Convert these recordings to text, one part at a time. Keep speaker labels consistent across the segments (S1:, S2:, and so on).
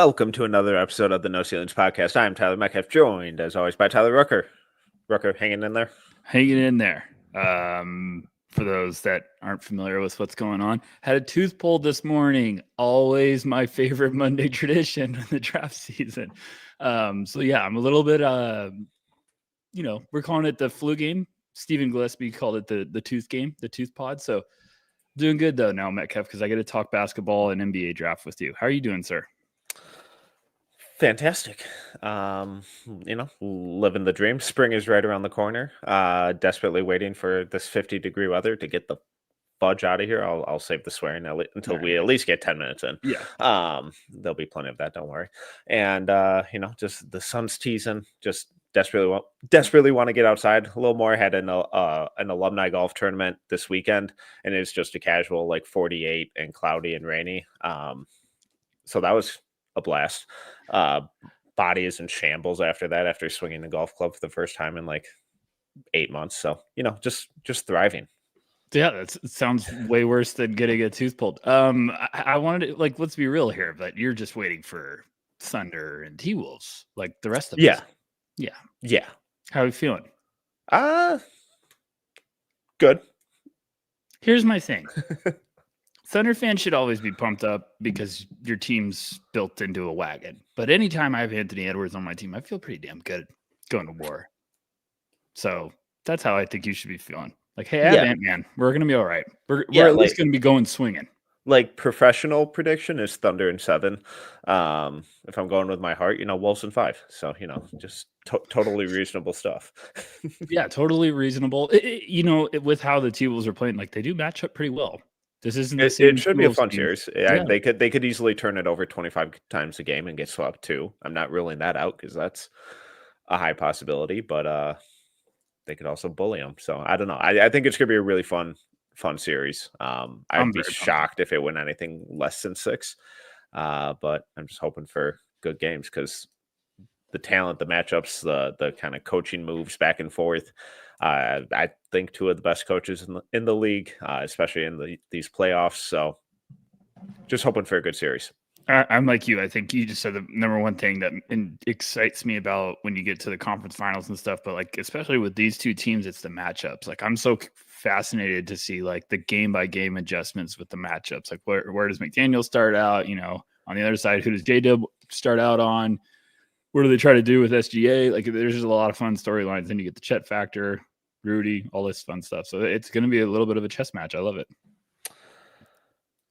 S1: Welcome to another episode of the No Ceilings Podcast. I'm Tyler Metcalf, joined as always by Tyler Rucker. Rucker, hanging in there?
S2: Hanging in there. For those that aren't familiar with what's going on, had a tooth pulled this morning. Always my favorite Monday tradition in the draft season. So yeah, I'm a little bit, we're calling it the flu game. Stephen Gillespie called it the tooth game, the tooth pod. So doing good though now, Metcalf, because I get to talk basketball and NBA draft with you. How are you doing, sir?
S1: Fantastic. Living the dream. Spring is right around the corner. Desperately waiting for this 50-degree weather to get the fudge out of here. I'll save the swearing until we at least get 10 minutes in.
S2: Yeah.
S1: There'll be plenty of that, don't worry. And just the sun's teasing, just desperately want to get outside a little more. I had an alumni golf tournament this weekend, and it's just a casual like 48 and cloudy and rainy. So that was a blast. Body is in shambles after that, after swinging the golf club for the first time in like 8 months. So, just thriving.
S2: Yeah, that sounds way worse than getting a tooth pulled. I wanted to, let's be real here, but you're just waiting for Thunder and T-Wolves like the rest of us. Yeah. How are you feeling?
S1: Good.
S2: Here's my thing. Thunder fans should always be pumped up because your team's built into a wagon. But anytime I have Anthony Edwards on my team, I feel pretty damn good going to war. So that's how I think you should be feeling. Like, hey, I have Ant-Man. We're going to be all right. We're at least going to be going swinging.
S1: Like, professional prediction is Thunder in 7. If I'm going with my heart, Wolves in 5. So, just totally reasonable stuff.
S2: Yeah, totally reasonable. With how the T-Wolves are playing, like they do match up pretty well. This isn't the same.
S1: It should be a fun series. Yeah. They could easily turn it over 25 times a game and get swept too. I'm not ruling that out because that's a high possibility, but they could also bully them. So I don't know. I think it's gonna be a really fun series. I'd be shocked if it went anything less than 6. But I'm just hoping for good games because the talent, the matchups, the kind of coaching moves back and forth. I think 2 of the best coaches in the league, especially in these playoffs. So just hoping for a good series.
S2: I'm like you. I think you just said the number one thing that excites me about when you get to the conference finals and stuff. But like, especially with these 2 teams, it's the matchups. Like, I'm so fascinated to see like the game by game adjustments with the matchups. Like, where does McDaniel start out? On the other side, who does J-Dub start out on? What do they try to do with SGA? Like, there's just a lot of fun storylines. Then you get the Chet factor, Rudy, all this fun stuff. So it's going to be a little bit of a chess match. I love it.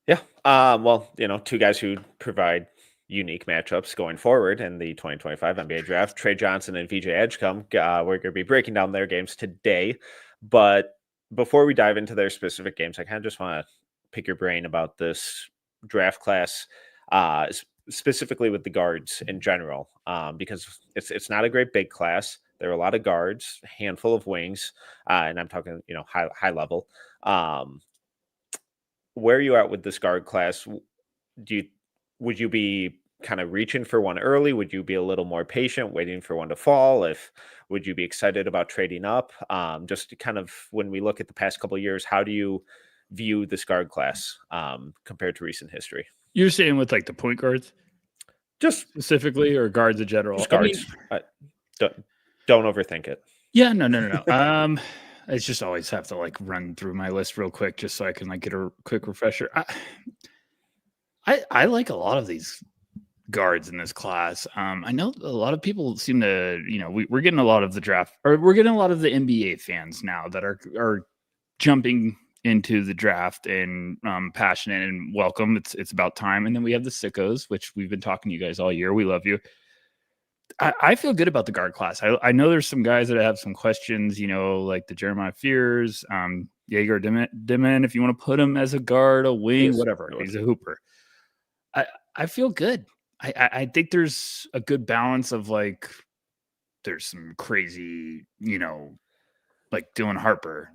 S1: Yeah. 2 guys who provide unique matchups going forward in the 2025 NBA draft, Tre Johnson and VJ Edgecombe. We're going to be breaking down their games today. But before we dive into their specific games, I kind of just want to pick your brain about this draft class, specifically with the guards in general, because it's not a great big class. There are a lot of guards, a handful of wings, and I'm talking, high level. Where are you at with this guard class? Would you be kind of reaching for one early? Would you be a little more patient, waiting for one to fall? Would you be excited about trading up? Just kind of when we look at the past couple of years, how do you view this guard class compared to recent history?
S2: You're saying with like the point guards, just specifically, or guards in general?
S1: Just guards. Don't overthink it.
S2: Yeah, no. I just always have to like run through my list real quick just so I can like get a quick refresher. I like a lot of these guards in this class. I know a lot of people seem to, we're getting a lot of the draft, or we're getting a lot of the NBA fans now that are jumping into the draft and passionate and welcome. It's about time. And then we have the sickos, which we've been talking to you guys all year. We love you. I feel good about the guard class. I know there's some guys that have some questions, like the Jeremiah Fears, Jaeger Dimon, if you want to put him as a guard, a wing, whatever. He's a hooper. I feel good. I think there's a good balance of like, there's some crazy, like Dylan Harper,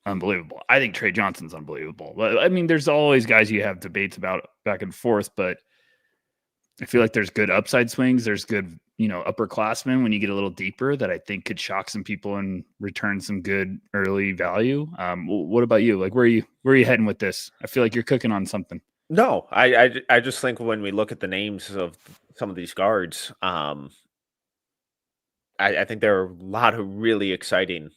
S2: unbelievable. I think Tre Johnson's unbelievable. I mean, there's always guys you have debates about back and forth, but I feel like there's good upside swings. There's good, upperclassmen when you get a little deeper that I think could shock some people and return some good early value. What about you? Like, where are you heading with this? I feel like you're cooking on something.
S1: No, I just think when we look at the names of some of these guards, I think there are a lot of really exciting,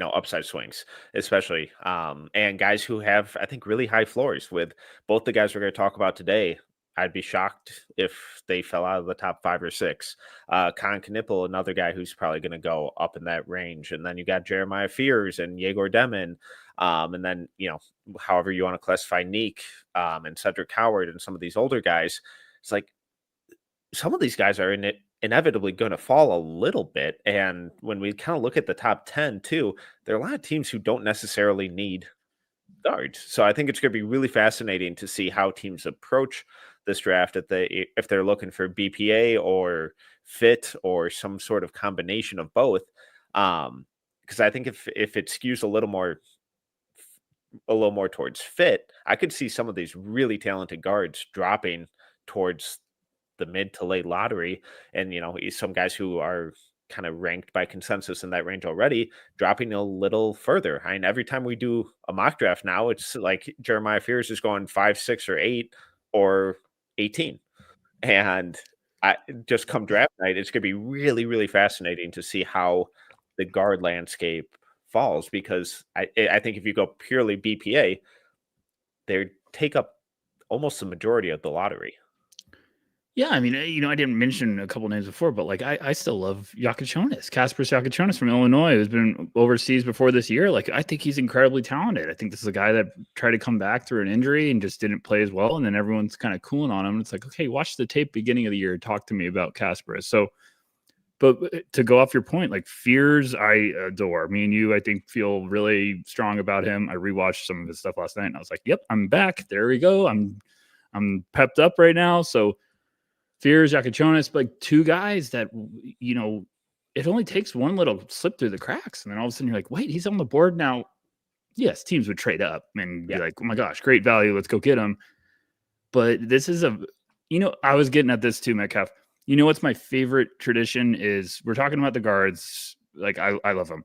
S1: upside swings, especially, and guys who have, I think, really high floors. With both the guys we're going to talk about today, I'd be shocked if they fell out of the top 5 or 6. Con Knipple, another guy who's probably going to go up in that range, and then you got Jeremiah Fears and Yegor Demon, and then however you want to classify Neek, and Cedric Howard, and some of these older guys. It's like some of these guys are inevitably going to fall a little bit. And when we kind of look at the top 10 too, there are a lot of teams who don't necessarily need guards. So I think it's going to be really fascinating to see how teams approach this draft if they're looking for BPA or fit or some sort of combination of both. Because I think if it skews a little more towards fit, I could see some of these really talented guards dropping towards the mid to late lottery, and some guys who are kind of ranked by consensus in that range already dropping a little further. I mean, every time we do a mock draft now, it's like Jeremiah Fears is going 5, 6, or 8, or 18, and I just come draft night, it's going to be really, really fascinating to see how the guard landscape falls, because I think if you go purely BPA, they take up almost the majority of the lottery.
S2: Yeah, I mean, I didn't mention a couple names before, but like I still love Yakachonis, Kasparis Yakachonis from Illinois, who's been overseas before this year. Like, I think he's incredibly talented. I think this is a guy that tried to come back through an injury and just didn't play as well. And then everyone's kind of cooling on him. It's like, okay, watch the tape beginning of the year. Talk to me about Kasparis. So, but to go off your point, like Fears, I adore. Me and you, I think, feel really strong about him. I rewatched some of his stuff last night, and I was like, yep, I'm back. There we go. I'm pepped up right now. So Fears, Yakachonis, like two guys that, it only takes one little slip through the cracks. And then all of a sudden you're like, wait, he's on the board now. Yes, teams would trade up and be like, oh my gosh, great value. Let's go get him. But this is I was getting at this too, Metcalf. What's my favorite tradition is we're talking about the guards. Like, I love them.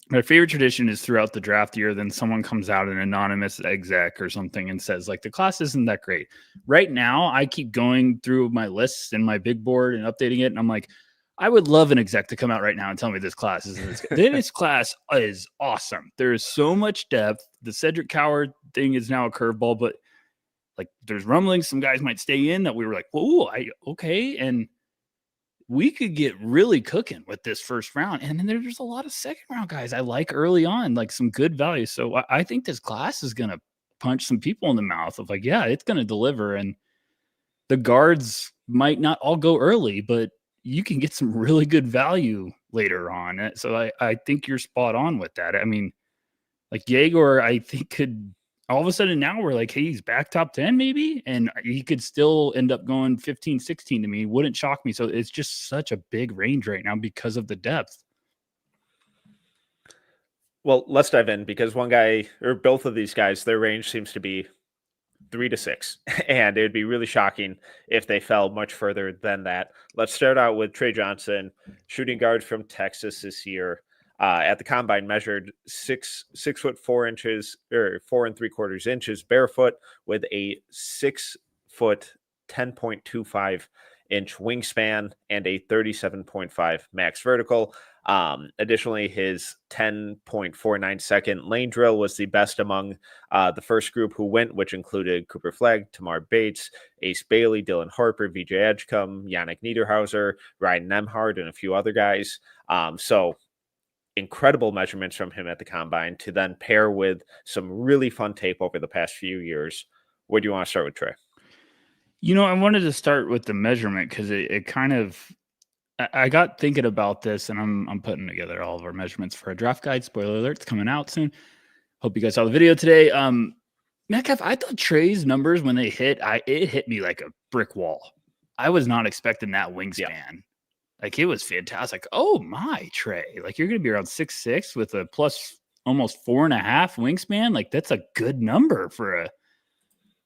S2: My favorite tradition is throughout the draft year, then someone comes out, an anonymous exec or something, and says, like, the class isn't that great. Right now, I keep going through my lists and my big board and updating it. And I'm like, I would love an exec to come out right now and tell me this class isn't this good. This class is awesome. There is so much depth. The Cedric Howard thing is now a curveball, but like there's rumblings some guys might stay in that we were like, whoa, okay. And we could get really cooking with this first round. And then there's a lot of second round guys I like early on, like some good value. So I think this class is going to punch some people in the mouth of like, yeah, it's going to deliver. And the guards might not all go early, but you can get some really good value later on. So I think you're spot on with that. I mean, like Yegor, I think could all of a sudden now we're like, hey, he's back top 10 maybe, and he could still end up going 15, 16 to me. Wouldn't shock me. So it's just such a big range right now because of the depth.
S1: Well, let's dive in, because one guy or both of these guys, their range seems to be 3 to 6, and it would be really shocking if they fell much further than that. Let's start out with Tre Johnson, shooting guard from Texas this year. At the combine, measured 6'4" or 4 3/4 inches barefoot, with a 6 foot 10.25 inch wingspan and a 37.5 max vertical. Additionally, his 10.49 second lane drill was the best among the first group who went, which included Cooper Flagg, Tamar Bates, Ace Bailey, Dylan Harper, VJ Edgecombe, Yannick Niederhauser, Ryan Nemhard, and a few other guys. So incredible measurements from him at the combine to then pair with some really fun tape over the past few years. Where do you want to start with, Tre?
S2: I wanted to start with the measurement because it kind of, I got thinking about this, and I'm putting together all of our measurements for a draft guide. Spoiler alert, it's coming out soon. Hope you guys saw the video today. Metcalf, I thought Tre's numbers when they hit, it hit me like a brick wall. I was not expecting that wingspan. Yeah. Like, it was fantastic. Oh my, Tre! Like, you're going to be around 6'6" with a plus almost 4.5 wingspan. Like, that's a good number for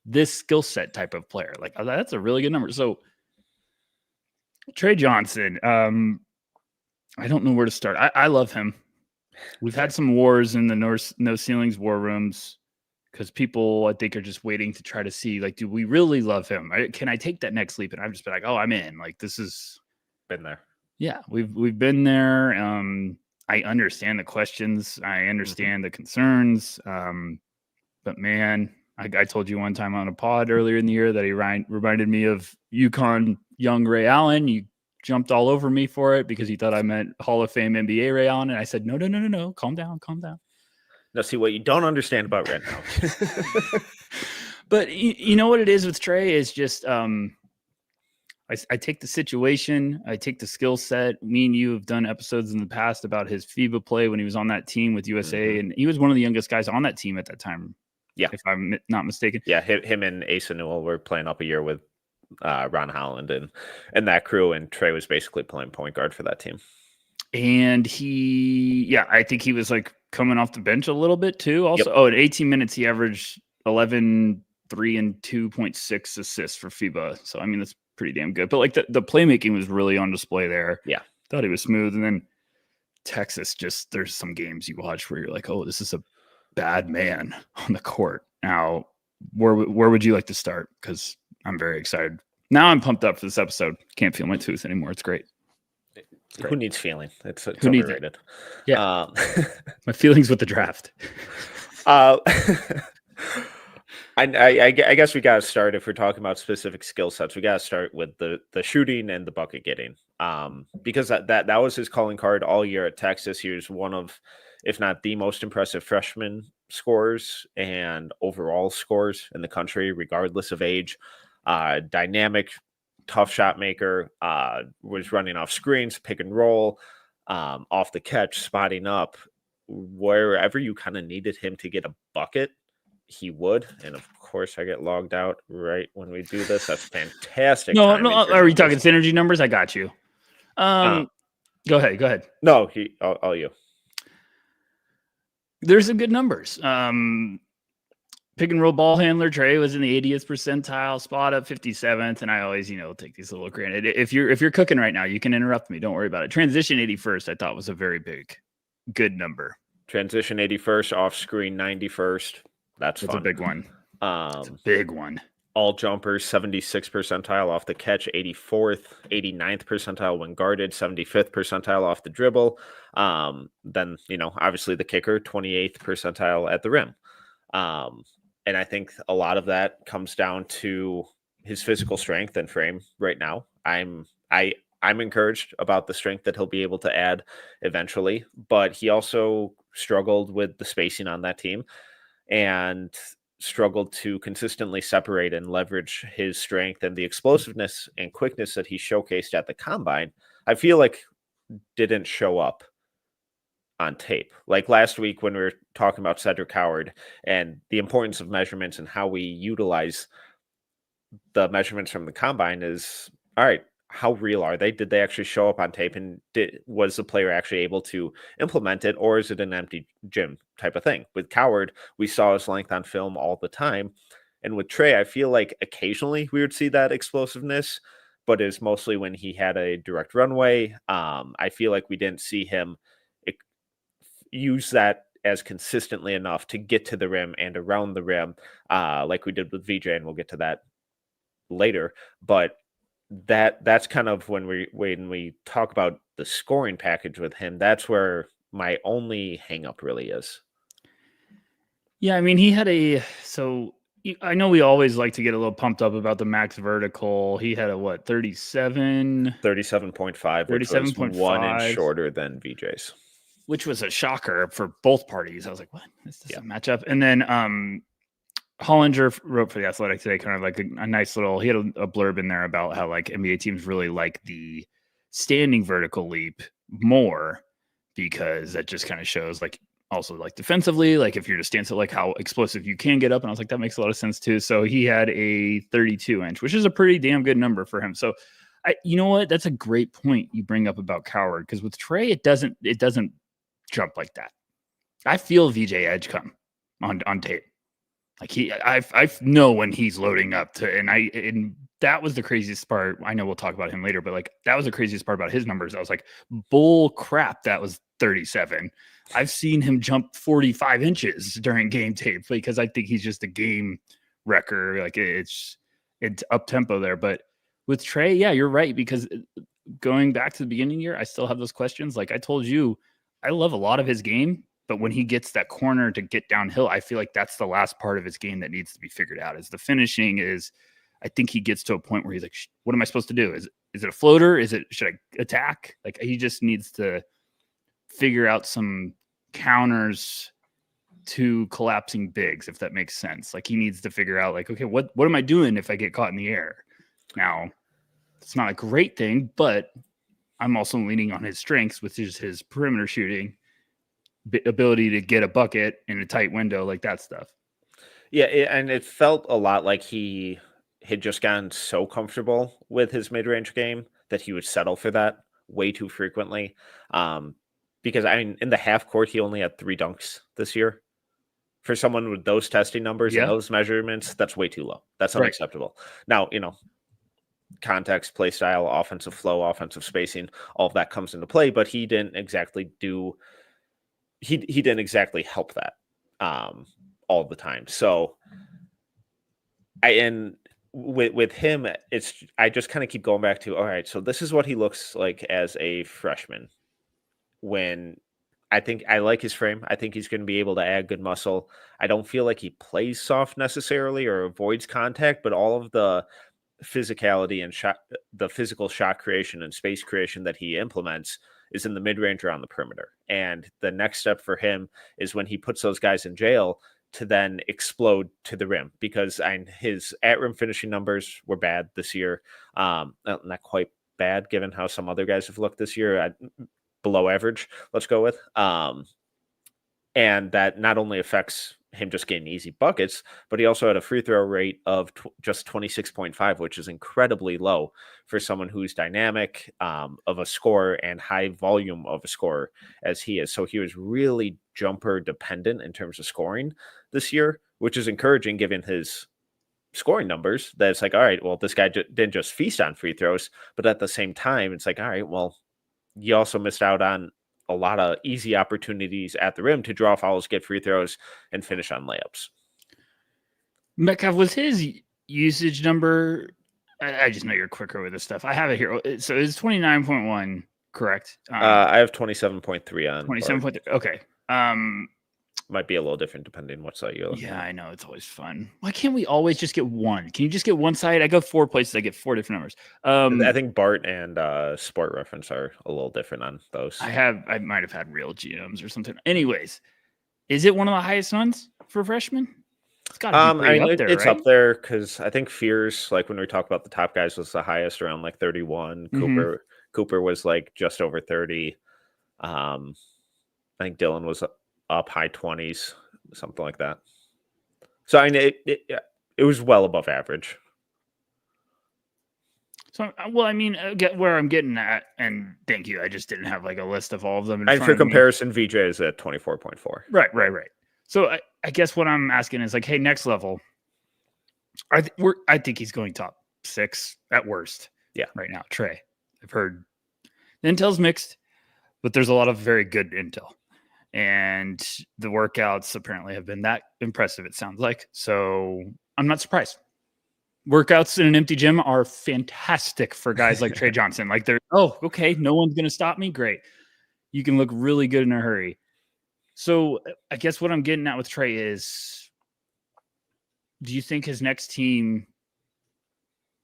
S2: this skill set type of player. Like, that's a really good number. So, Tre Johnson, I don't know where to start. I love him. We've had some wars in the No Ceilings war rooms because people, I think, are just waiting to try to see, like, do we really love him? Can I take that next leap? And I've just been like, oh, I'm in. Like, this is
S1: been there.
S2: Yeah, we've been there. I understand the questions. I understand the concerns. But man, I told you one time on a pod earlier in the year that he reminded me of UConn young Ray Allen. You jumped all over me for it because you thought I meant Hall of Fame NBA Ray Allen. And I said, no. Calm down.
S1: Now, see, what you don't understand about right now.
S2: But you know what it is with Tre is just I take the situation, I take the skill set. Me and you have done episodes in the past about his FIBA play when he was on that team with USA, and he was one of the youngest guys on that team at that time.
S1: Yeah,
S2: if I'm not mistaken.
S1: Yeah, him and Asa Newell were playing up a year with Ron Holland and that crew, and Tre was basically playing point guard for that team.
S2: And I think he was like coming off the bench a little bit too. Also, in 18 minutes, he averaged 11, 3, and 2.6 assists for FIBA. So, I mean, that's pretty damn good. But like the playmaking was really on display there.
S1: Yeah.
S2: Thought he was smooth. And then Texas, just there's some games you watch where you're like, oh, this is a bad man on the court. Now, where would you like to start? Because I'm very excited. Now I'm pumped up for this episode. Can't feel my tooth anymore. It's great.
S1: Who needs feeling? It's
S2: Who
S1: overrated.
S2: Needs it? Yeah. My feelings with the draft.
S1: I guess we got to start, if we're talking about specific skill sets, we got to start with the shooting and the bucket getting. Because that was his calling card all year at Texas. He was one of, if not the most impressive freshman scorers and overall scorers in the country, regardless of age. Dynamic, tough shot maker, was running off screens, pick and roll, off the catch, spotting up. Wherever you kind of needed him to get a bucket, he would. And of course, I get logged out right when we do this. That's fantastic.
S2: No. Are we talking synergy numbers? I got you. Go ahead.
S1: No, all you.
S2: There's some good numbers. Pick and roll ball handler Tre was in the 80th percentile, spot up 57th, and I always, take these a little granted. If you're cooking right now, you can interrupt me. Don't worry about it. Transition 81st, I thought was a very good number.
S1: Transition 81st, off screen 91st. That's
S2: a big one. It's a big one.
S1: All jumpers 76th percentile off the catch, 84th, 89th percentile when guarded, 75th percentile off the dribble. Then obviously the kicker, 28th percentile at the rim. And I think a lot of that comes down to his physical strength and frame right now. I'm encouraged about the strength that he'll be able to add eventually, but he also struggled with the spacing on that team and struggled to consistently separate and leverage his strength, and the explosiveness and quickness that he showcased at the combine, I feel like didn't show up on tape. Like last week when we were talking about Cedric Howard and the importance of measurements and how we utilize the measurements from the combine is, all right, how real are they? Did they actually show up on tape, and was the player actually able to implement it, or is it an empty gym type of thing? With Coward, we saw his length on film all the time. And with Tre, I feel like occasionally we would see that explosiveness, but it's mostly when he had a direct runway. I feel like we didn't see him use that as consistently enough to get to the rim and around the rim, like we did with VJ, and we'll get to that later. But that's kind of when we talk about the scoring package with him, that's where my only hang up really is.
S2: Yeah, I mean, he had I know we always like to get a little pumped up about the max vertical. He had a 37.5,
S1: 37.5, which was 1 inch shorter than VJ's.
S2: Which was a shocker for both parties. I was like, what? This doesn't match up. And then Hollinger wrote for The Athletic today, kind of like a nice little, he had a blurb in there about how like NBA teams really like the standing vertical leap more, because that just kind of shows like also like defensively, like if you're to stand, so like how explosive you can get up. And I was like, that makes a lot of sense too. So he had a 32-inch, which is a pretty damn good number for him. So you know what? That's a great point you bring up about Coward, because with Tre, it doesn't jump like that. I feel VJ Edgecombe on tape. Like I know when he's loading up to, and that was the craziest part. I know we'll talk about him later, but like that was the craziest part about his numbers. I was like, bull crap, that was 37. I've seen him jump 45 inches during game tape because I think he's just a game wrecker. Like it's up tempo there. But with Tre, yeah, you're right. Because going back to the beginning year, I still have those questions. Like I told you, I love a lot of his game, but when he gets that corner to get downhill, I feel like that's the last part of his game that needs to be figured out. Is the finishing is, I think he gets to a point where he's like, what am I supposed to do? Is it a floater? Should I attack? Like he just needs to figure out some counters to collapsing bigs, if that makes sense. Like he needs to figure out like, okay, what am I doing if I get caught in the air? Now, it's not a great thing, but I'm also leaning on his strengths, which is his perimeter shooting, ability to get a bucket in a tight window, like that stuff.
S1: Yeah, and it felt a lot like he had just gotten so comfortable with his mid-range game that he would settle for that way too frequently. Because I mean, in the half court, he only had 3 dunks this year. For someone with those testing numbers and those measurements, that's way too low. That's unacceptable. Right. Now, context, play style, offensive flow, offensive spacing, all of that comes into play, but he didn't exactly he didn't exactly help that all the time. So with him, I just kind of keep going back to, all right, so this is what he looks like as a freshman. When I think I like his frame. I think he's going to be able to add good muscle. I don't feel like he plays soft necessarily or avoids contact, but all of the physicality and the physical shot creation and space creation that he implements is in the mid-range or on the perimeter. And the next step for him is when he puts those guys in jail to then explode to the rim, because his at-rim finishing numbers were bad this year. Not quite bad given how some other guys have looked this year. Below average, let's go with. And that not only affects him just getting easy buckets, but he also had a free throw rate of just 26.5, which is incredibly low for someone who's dynamic of a scorer and high volume of a scorer as he is. So he was really jumper dependent in terms of scoring this year, which is encouraging given his scoring numbers. That it's like, all right, well, this guy didn't just feast on free throws, but at the same time, it's like, all right, well, you also missed out on a lot of easy opportunities at the rim to draw fouls, get free throws, and finish on layups.
S2: Metcalf, was his usage number? I just know you're quicker with this stuff. I have it here. So it's 29.1, correct?
S1: I have 27.3 on
S2: 27.3. Okay.
S1: Might be a little different depending what site you're looking
S2: at. I know, it's always fun. Why can't we always just get one? Can you just get one site? I go 4 places, I get 4 different numbers.
S1: I think Bart and Sport Reference are a little different on those.
S2: I might have had real GMs or something. Anyways, is it one of the highest ones for freshmen? It's got to be pretty up there,
S1: it's
S2: right?
S1: up there because I think Fears, like when we talk about the top guys, was the highest, around like 31.
S2: Mm-hmm.
S1: Cooper was like just over 30. I think Dylan was up high 20s, something like that. So I mean, it was well above average.
S2: So, well, I mean, get where I'm getting at, and thank you. I just didn't have like a list of all of them.
S1: And for comparison, VJ is at 24.4.
S2: Right. So I guess what I'm asking is like, hey, next level. I think he's going top 6 at worst.
S1: Yeah.
S2: Right now, Tre. I've heard the intel's mixed, but there's a lot of very good intel. And the workouts apparently have been that impressive, it sounds like. So I'm not surprised. Workouts in an empty gym are fantastic for guys like Tre Johnson. Like okay, no one's going to stop me. Great. You can look really good in a hurry. So I guess what I'm getting at with Tre is, do you think his next team,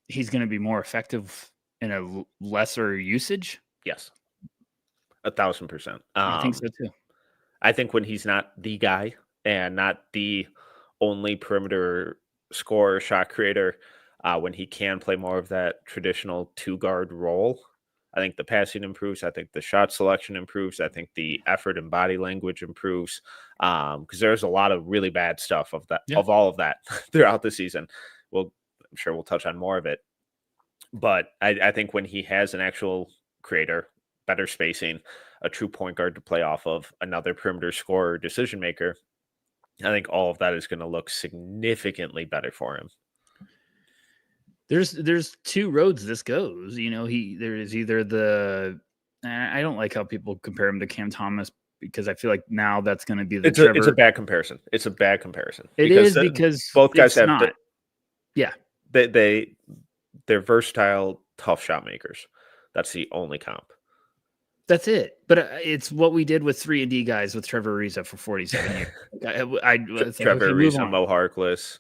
S2: he's going to be more effective in a lesser usage?
S1: Yes. 1,000%.
S2: I think so too.
S1: I think when he's not the guy and not the only perimeter scorer, shot creator, when he can play more of that traditional 2-guard role, I think the passing improves. I think the shot selection improves. I think the effort and body language improves. Because there's a lot of really bad stuff of all of that throughout the season. I'm sure we'll touch on more of it. But I think when he has an actual creator, better spacing, a true point guard to play off of, another perimeter scorer, decision maker, I think all of that is going to look significantly better for him.
S2: There's two roads this goes. There is either the I don't like how people compare him to Cam Thomas because I feel like now that's going to be the Trevor.
S1: It's a bad comparison. It's a bad comparison.
S2: Because
S1: both guys have
S2: not. Yeah.
S1: They're versatile, tough shot makers. That's the only comp.
S2: That's it. But it's what we did with 3-and-D guys with Trevor Ariza for 47 years.
S1: Trevor Ariza, Mo Harkless.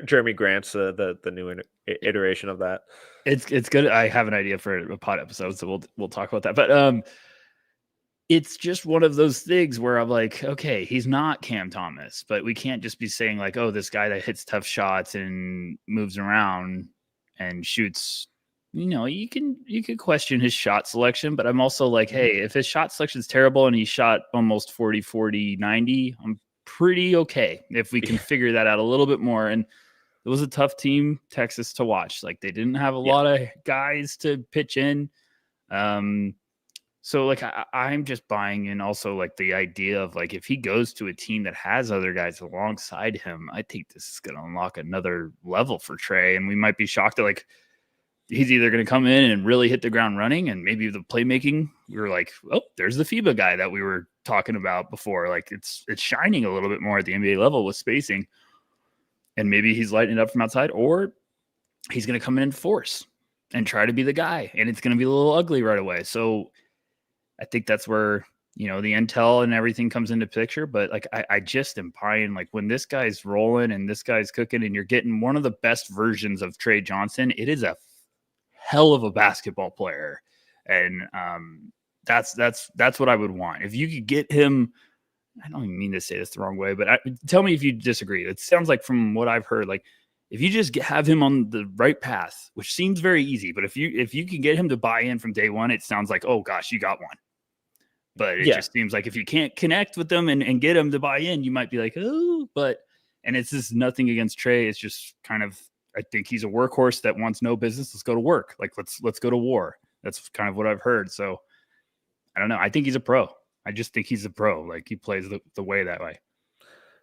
S1: Jeremy Grant's the new iteration of that.
S2: It's good. I have an idea for a pod episode, so we'll talk about that. But it's just one of those things where I'm like, okay, he's not Cam Thomas, but we can't just be saying like, oh, this guy that hits tough shots and moves around and shoots. You can question his shot selection, but I'm also like, hey, if his shot selection is terrible and he shot almost 40, 40, 90, I'm pretty okay if we can figure that out a little bit more. And it was a tough team, Texas, to watch. Like they didn't have a lot of guys to pitch in. So like I'm just buying in also like the idea of like if he goes to a team that has other guys alongside him, I think this is going to unlock another level for Tre. And we might be shocked that like he's either going to come in and really hit the ground running and maybe the playmaking, we were like, oh, there's the FIBA guy that we were talking about before. Like it's shining a little bit more at the NBA level with spacing. And maybe he's lighting it up from outside, or he's going to come in and force and try to be the guy. And it's going to be a little ugly right away. So I think that's where, the intel and everything comes into picture. But like, I just am buying like when this guy's rolling and this guy's cooking and you're getting one of the best versions of Tre Johnson, it is a hell of a basketball player. And that's what I would want. If you could get him, I don't even mean to say this the wrong way, but tell me if you disagree. It sounds like from what I've heard, like if you just have him on the right path, which seems very easy, but if you can get him to buy in from day one, it sounds like, oh gosh, you got one. But it just seems like if you can't connect with them and get them to buy in, you might be like, oh, and it's just nothing against Tre. It's just kind of, I think he's a workhorse that wants no business. Let's go to work. Like let's go to war. That's kind of what I've heard. So I don't know. I think he's a pro. I just think he's a pro. Like he plays the way that way.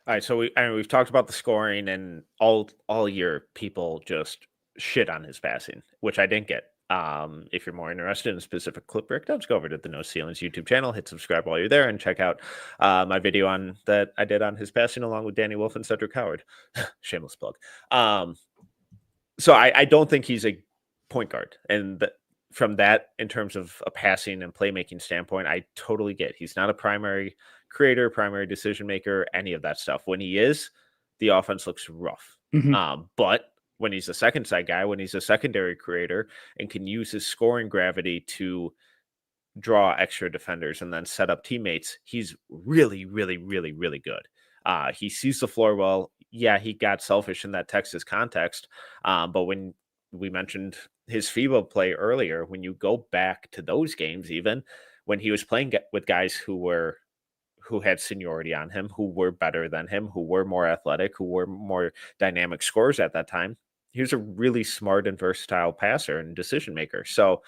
S1: All right. So we've talked about the scoring, and all year people just shit on his passing, which I didn't get. If you're more interested in specific clip breakdowns, go over to the No Ceilings YouTube channel, hit subscribe while you're there, and check out my video on that I did on his passing along with Danny Wolf and Cedric Howard. Shameless plug. So I don't think he's a point guard, and from that, in terms of a passing and playmaking standpoint, I totally get. He's not a primary creator, primary decision maker, any of that stuff. When he is, the offense looks rough. Mm-hmm. But when he's a second side guy, when he's a secondary creator and can use his scoring gravity to draw extra defenders and then set up teammates, he's really, really, really, really good. He sees the floor well. Yeah, he got selfish in that Texas context. But when we mentioned his FIBA play earlier, when you go back to those games, even when he was playing with guys who had seniority on him, who were better than him, who were more athletic, who were more dynamic scorers at that time, he was a really smart and versatile passer and decision maker. So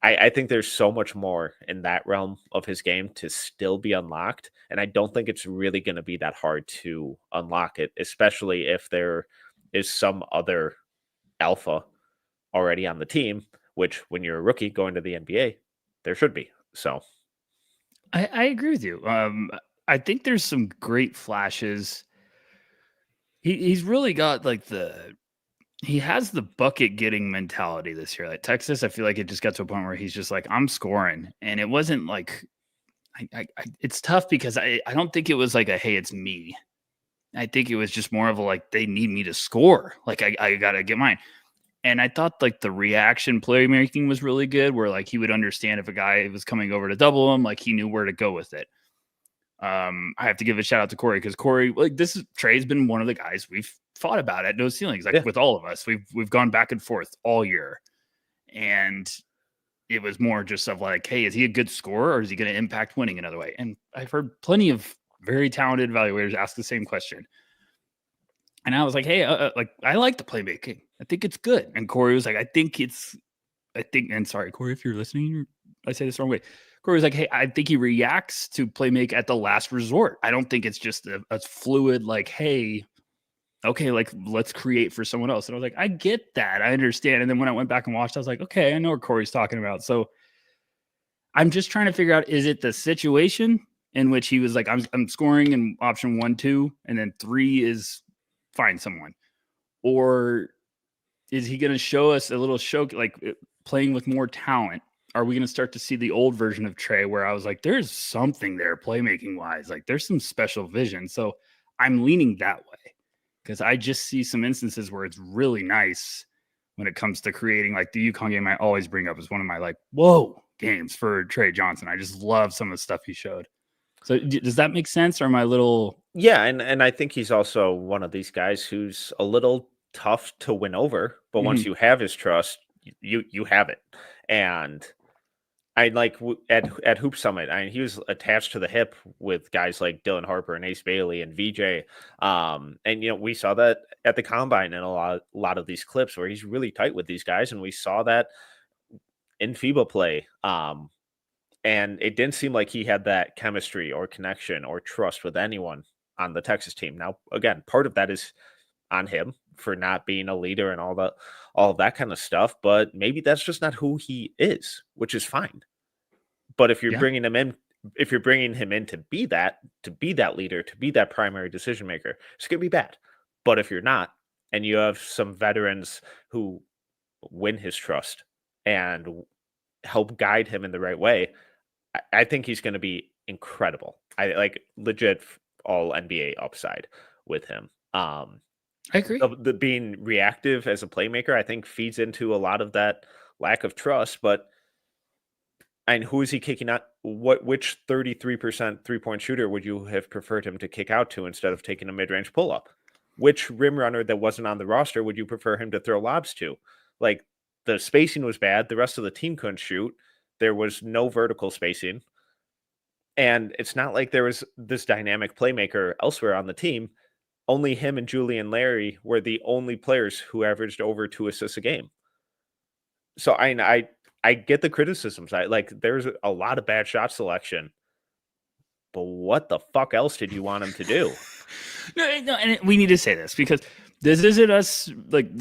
S1: I think there's so much more in that realm of his game to still be unlocked. And I don't think it's really going to be that hard to unlock it, especially if there is some other alpha already on the team, which when you're a rookie going to the NBA, there should be. So
S2: I agree with you. I think there's some great flashes. He's really got like he has the bucket getting mentality this year. Like Texas, I feel like it just got to a point where he's just like, I'm scoring. And it wasn't like, it's tough because I don't think it was like hey, it's me. I think it was just more of a, like, they need me to score. Like I got to get mine. And I thought like the reaction playmaking was really good, where like he would understand if a guy was coming over to double him, like he knew where to go with it. I have to give a shout out to Corey, because Corey, like Tre's been one of the guys we've fought about at No Ceilings, like with all of us. We've gone back and forth all year, and it was more just of like, hey, is he a good scorer or is he going to impact winning another way? And I've heard plenty of very talented evaluators ask the same question. And I was like, hey, I like the playmaking. I think it's good. And Corey was like, and sorry, Corey, if you're listening, I say this the wrong way. Corey's like, hey, I think he reacts to playmake at the last resort. I don't think it's just a fluid, like, hey, okay, like, let's create for someone else. And I was like, I get that. I understand. And then when I went back and watched, I was like, okay, I know what Corey's talking about. So I'm just trying to figure out, is it the situation in which he was like, I'm scoring in option 1, 2, and then 3 is find someone? Or is he going to show us a little show, like playing with more talent? Are we going to start to see the old version of Tre where I was like, there's something there playmaking wise, like there's some special vision. So I'm leaning that way because I just see some instances where it's really nice when it comes to creating. Like the UConn game I always bring up is one of my like, whoa games for Tre Johnson. I just love some of the stuff he showed. So does that make sense? Or am I a little...
S1: Yeah, and I think he's also one of these guys who's a little tough to win over, but once you have his trust, you have it. And I like at Hoop Summit, he was attached to the hip with guys like Dylan Harper and Ace Bailey and VJ. And we saw that at the combine in a lot of these clips where he's really tight with these guys, and we saw that in FIBA play. And it didn't seem like he had that chemistry or connection or trust with anyone on the Texas team. Now, again, part of that is on him for not being a leader and all of that kind of stuff. But maybe that's just not who he is, which is fine. But if you're bringing him in, to be that leader, to be that primary decision maker, it's going to be bad. But if you're not, and you have some veterans who win his trust and help guide him in the right way, I think he's going to be incredible. I like legit all NBA upside with him.
S2: I agree.
S1: The being reactive as a playmaker, I think, feeds into a lot of that lack of trust. But who is he kicking out? Which 33% 3-point shooter would you have preferred him to kick out to instead of taking a mid-range pull-up? Which rim runner that wasn't on the roster would you prefer him to throw lobs to? Like, the spacing was bad. The rest of the team couldn't shoot. There was no vertical spacing. And it's not like there was this dynamic playmaker elsewhere on the team. Only him and Julian Larry were the only players who averaged over 2 assists a game. So I get the criticisms. There's a lot of bad shot selection. But what the fuck else did you want him to do?
S2: No, and we need to say this because this isn't us, like,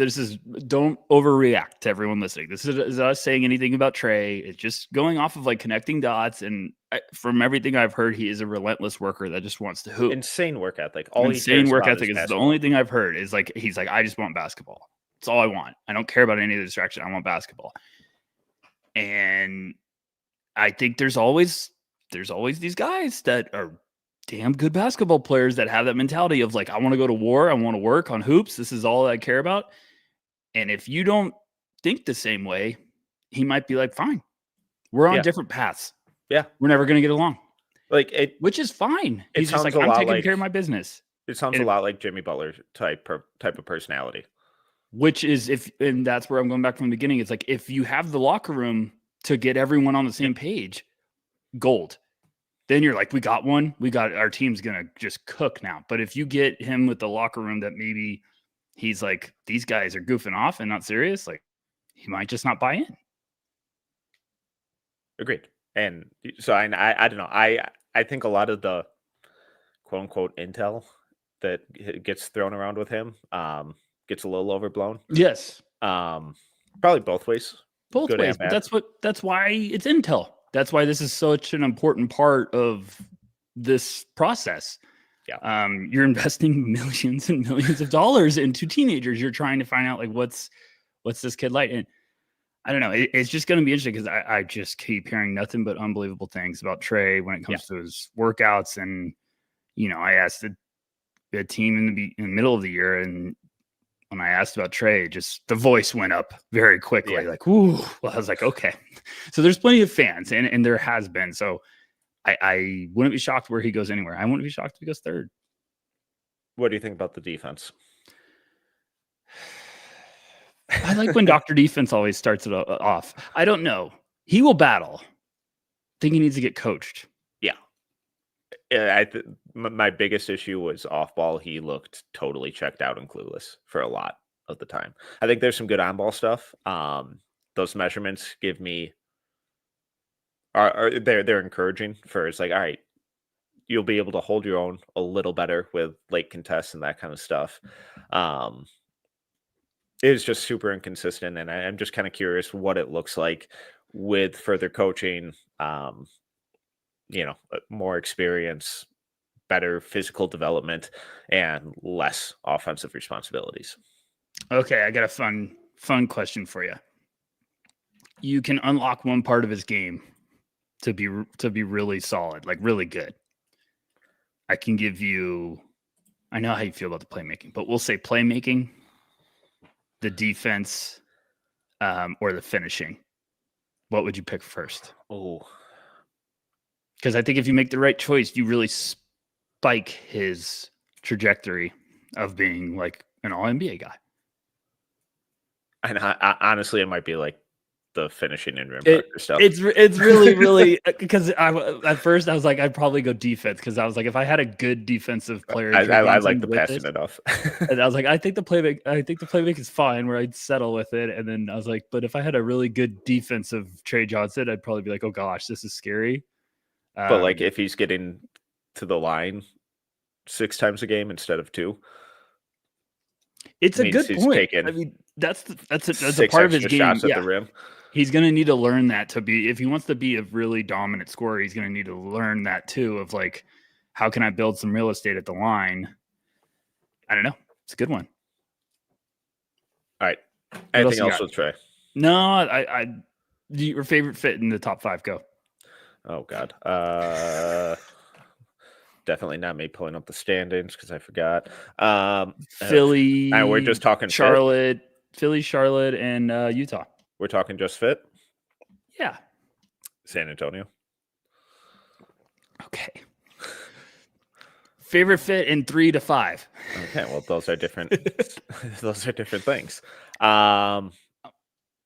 S2: don't overreact to everyone listening. This is us saying anything about Tre. It's just going off of like connecting dots. And from everything I've heard, he is a relentless worker that just wants to hoop.
S1: Insane work ethic.
S2: Insane work ethic is the only thing I've heard is like, he's like, I just want basketball. That's all I want. I don't care about any of the distraction. I want basketball. And I think there's always these guys that are damn good basketball players that have that mentality of like, I want to go to war. I want to work on hoops. This is all I care about. And if you don't think the same way, he might be like, fine, we're on different paths.
S1: Yeah.
S2: We're never going to get along.
S1: Which
S2: is fine. He's just like, I'm taking care of my business.
S1: It sounds a lot like Jimmy Butler type of personality.
S2: Which is and that's where I'm going back from the beginning. It's like, if you have the locker room to get everyone on the same page, gold. Then you're like, we got one. Our team's going to just cook now. But if you get him with the locker room that maybe he's like, these guys are goofing off and not serious, like, he might just not buy in.
S1: Agreed. And so I don't know. I think a lot of the quote unquote intel that gets thrown around with him gets a little overblown.
S2: Yes.
S1: Probably both ways.
S2: Both ways. But that's why it's intel. That's why this is such an important part of this process.
S1: Yeah.
S2: You're investing millions and millions of dollars into teenagers. You're trying to find out like what's this kid like. And I don't know. It's just going to be interesting because I just keep hearing nothing but unbelievable things about Tre when it comes to his workouts. And I asked the team in the middle of the year, and when I asked about Tre, just the voice went up very quickly. Like, ooh. Well, I was like, okay. So there's plenty of fans, and there has been. So I wouldn't be shocked where he goes anywhere. I wouldn't be shocked if he goes third.
S1: What do you think about the defense?
S2: I like when Dr. Defense always starts it off. I don't know. He will battle. I think he needs to get coached.
S1: Yeah. My biggest issue was off ball. He looked totally checked out and clueless for a lot of the time. I think there's some good on ball stuff. Those measurements give me they're encouraging for. It's like, all right, you'll be able to hold your own a little better with late contests and that kind of stuff. It is just super inconsistent, and I'm just kind of curious what it looks like with further coaching. More experience, better physical development, and less offensive responsibilities.
S2: Okay, I got a fun question for you. You can unlock one part of his game to be really solid, like really good. I can give you, I know how you feel about the playmaking, but we'll say playmaking, the defense, or the finishing. What would you pick first?
S1: Oh,
S2: because I think if you make the right choice, you really spike his trajectory of being like an all-NBA guy.
S1: And honestly, it might be like the finishing and rim stuff.
S2: It's really because at first I was like, I'd probably go defense because I was like, if I had a good defensive player,
S1: I like the passing enough.
S2: And I was like, I think the playmaking is fine where I'd settle with it. And then I was like, but if I had a really good defensive Tre Johnson, I'd probably be like, oh gosh, this is scary.
S1: But like if he's getting to the line 6 times a game instead of 2,
S2: it's a good point. I mean, that's a part of his game.
S1: Shots at the rim.
S2: He's going to need to learn that if he wants to be a really dominant scorer, he's going to need to learn that too of like, how can I build some real estate at the line? I don't know. It's a good one.
S1: All right. Anything else with Tre?
S2: No, your favorite fit in the top 5, go.
S1: Oh God. Definitely not me pulling up the standings because I forgot.
S2: Philly.
S1: We're just talking
S2: Charlotte, Philly, Charlotte, and Utah.
S1: We're talking just fit?
S2: Yeah.
S1: San Antonio.
S2: Okay. Favorite fit in 3 to 5.
S1: Okay, well, those are different. Those are different things. I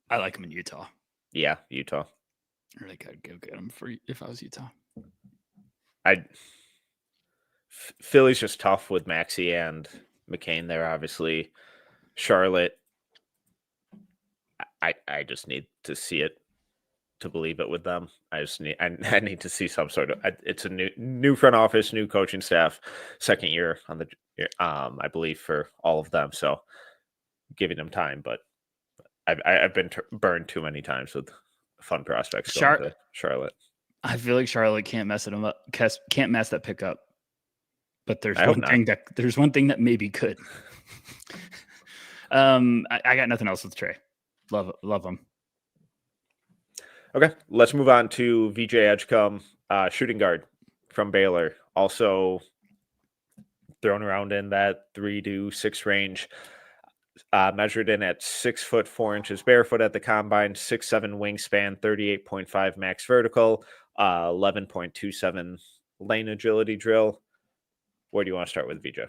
S2: like them in Utah.
S1: Yeah, Utah.
S2: I really gotta go get them if I was Utah.
S1: Philly's just tough with Maxey and McCain there, obviously. Charlotte, I just need to see it to believe it with them. I need to see some sort of. It's a new front office, new coaching staff, second year on the, I believe for all of them. So giving them time, but I've been burned too many times with fun prospects going to Charlotte.
S2: I feel like Charlotte can't mess that pick up. But there's one thing that maybe could. I got nothing else with Tre. Love him.
S1: Okay, let's move on to VJ Edgecombe, shooting guard from Baylor. Also thrown around in that 3 to 6 range. Measured in at 6 foot 4 inches barefoot at the combine, 6'7" wingspan, 38.5 max vertical, 11.27 lane agility drill. Where do you want to start with, VJ?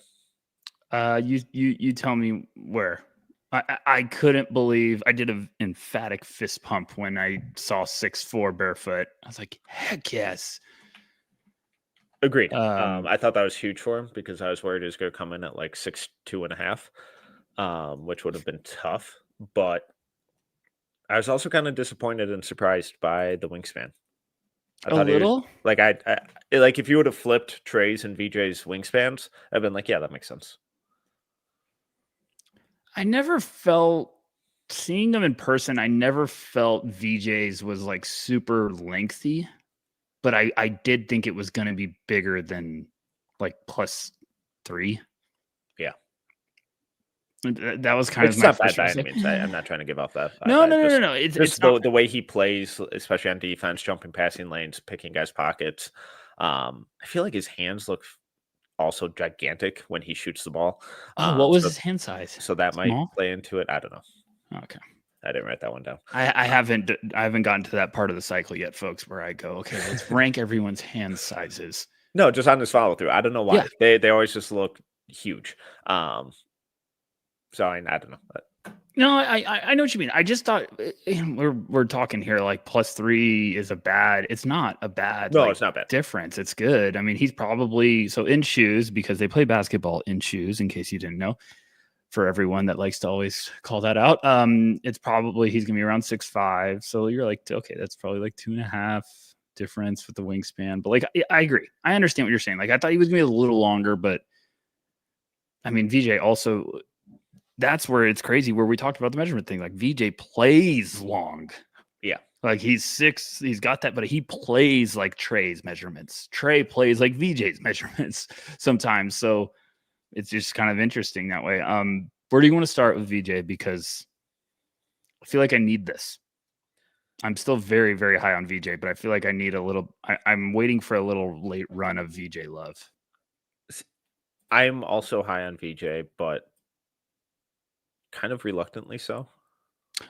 S2: You tell me where. I couldn't believe I did an emphatic fist pump when I saw 6'4" barefoot. I was like, heck yes.
S1: Agreed. I thought that was huge for him because I was worried he was going to come in at like 6'2.5", which would have been tough. But I was also kind of disappointed and surprised by the wingspan. I thought
S2: little?
S1: Like I like if you would have flipped Tre's and VJ's wingspans, I've been like, yeah, that makes sense.
S2: I never felt seeing them in person. I never felt VJ's was like super lengthy, but I did think it was going to be bigger than like +3.
S1: Yeah.
S2: That was kind
S1: of
S2: my
S1: not bad by any means. I'm not trying to give off that.
S2: No.
S1: It's the way he plays, especially on defense, jumping passing lanes, picking guys' pockets. I feel like his hands look also gigantic when he shoots the ball.
S2: What was his hand size?
S1: So that might play into it. I don't know.
S2: Okay.
S1: I didn't write that one down.
S2: I haven't gotten to that part of the cycle yet, folks, where I go, okay, let's rank everyone's hand sizes.
S1: No, just on this follow through. I don't know why. Yeah. They always just look huge. So I don't know.
S2: No, I know what you mean. I just thought we're talking here like +3 is it's not a bad.
S1: No, it's not bad
S2: difference. It's good. I mean, he's probably in shoes because they play basketball in shoes. In case you didn't know, for everyone that likes to always call that out, it's probably he's gonna be around 6'5". So you're like, okay, that's probably like 2.5, difference with the wingspan. But like, I agree. I understand what you're saying. Like, I thought he was going to be a little longer, but I mean, VJ also, that's where it's crazy where we talked about the measurement thing. Like, VJ plays long.
S1: Yeah.
S2: Like, he's 6, he's got that, but he plays like Tre's measurements. Tre plays like VJ's measurements sometimes. So it's just kind of interesting that way. Where do you want to start with VJ? Because I feel like I need this. I'm still very, very high on VJ, but I feel like I need a little, I'm waiting for a little late run of VJ love.
S1: I'm also high on VJ, but kind of reluctantly so.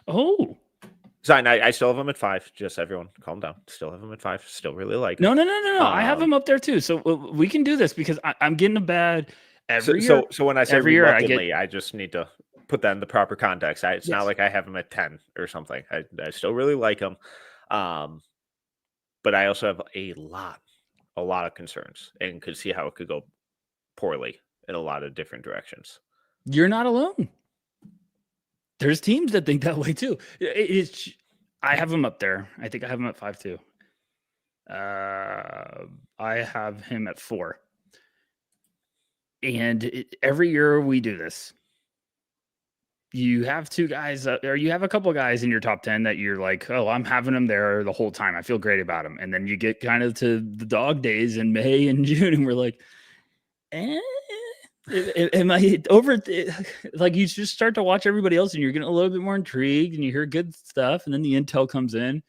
S2: Oh.
S1: So I still have him at 5. Just everyone calm down. Still have him at 5. Still really like him.
S2: No. I have him up there too. So we can do this because I'm getting a bad every year.
S1: So when I say reluctantly, I just need to put that in the proper context. It's not like I have him at 10 or something. I still really like him. But I also have a lot of concerns and could see how it could go poorly in a lot of different directions.
S2: You're not alone. There's teams that think that way too. I have him up there. I think I have him at 5 too. I have him at 4. And every year we do this. You have 2 guys, or you have a couple guys in your top 10 that you're like, oh, I'm having them there the whole time. I feel great about them. And then you get kind of to the dog days in May and June, and we're like, am I over? Like, you just start to watch everybody else, and you're getting a little bit more intrigued, and you hear good stuff, and then the intel comes in.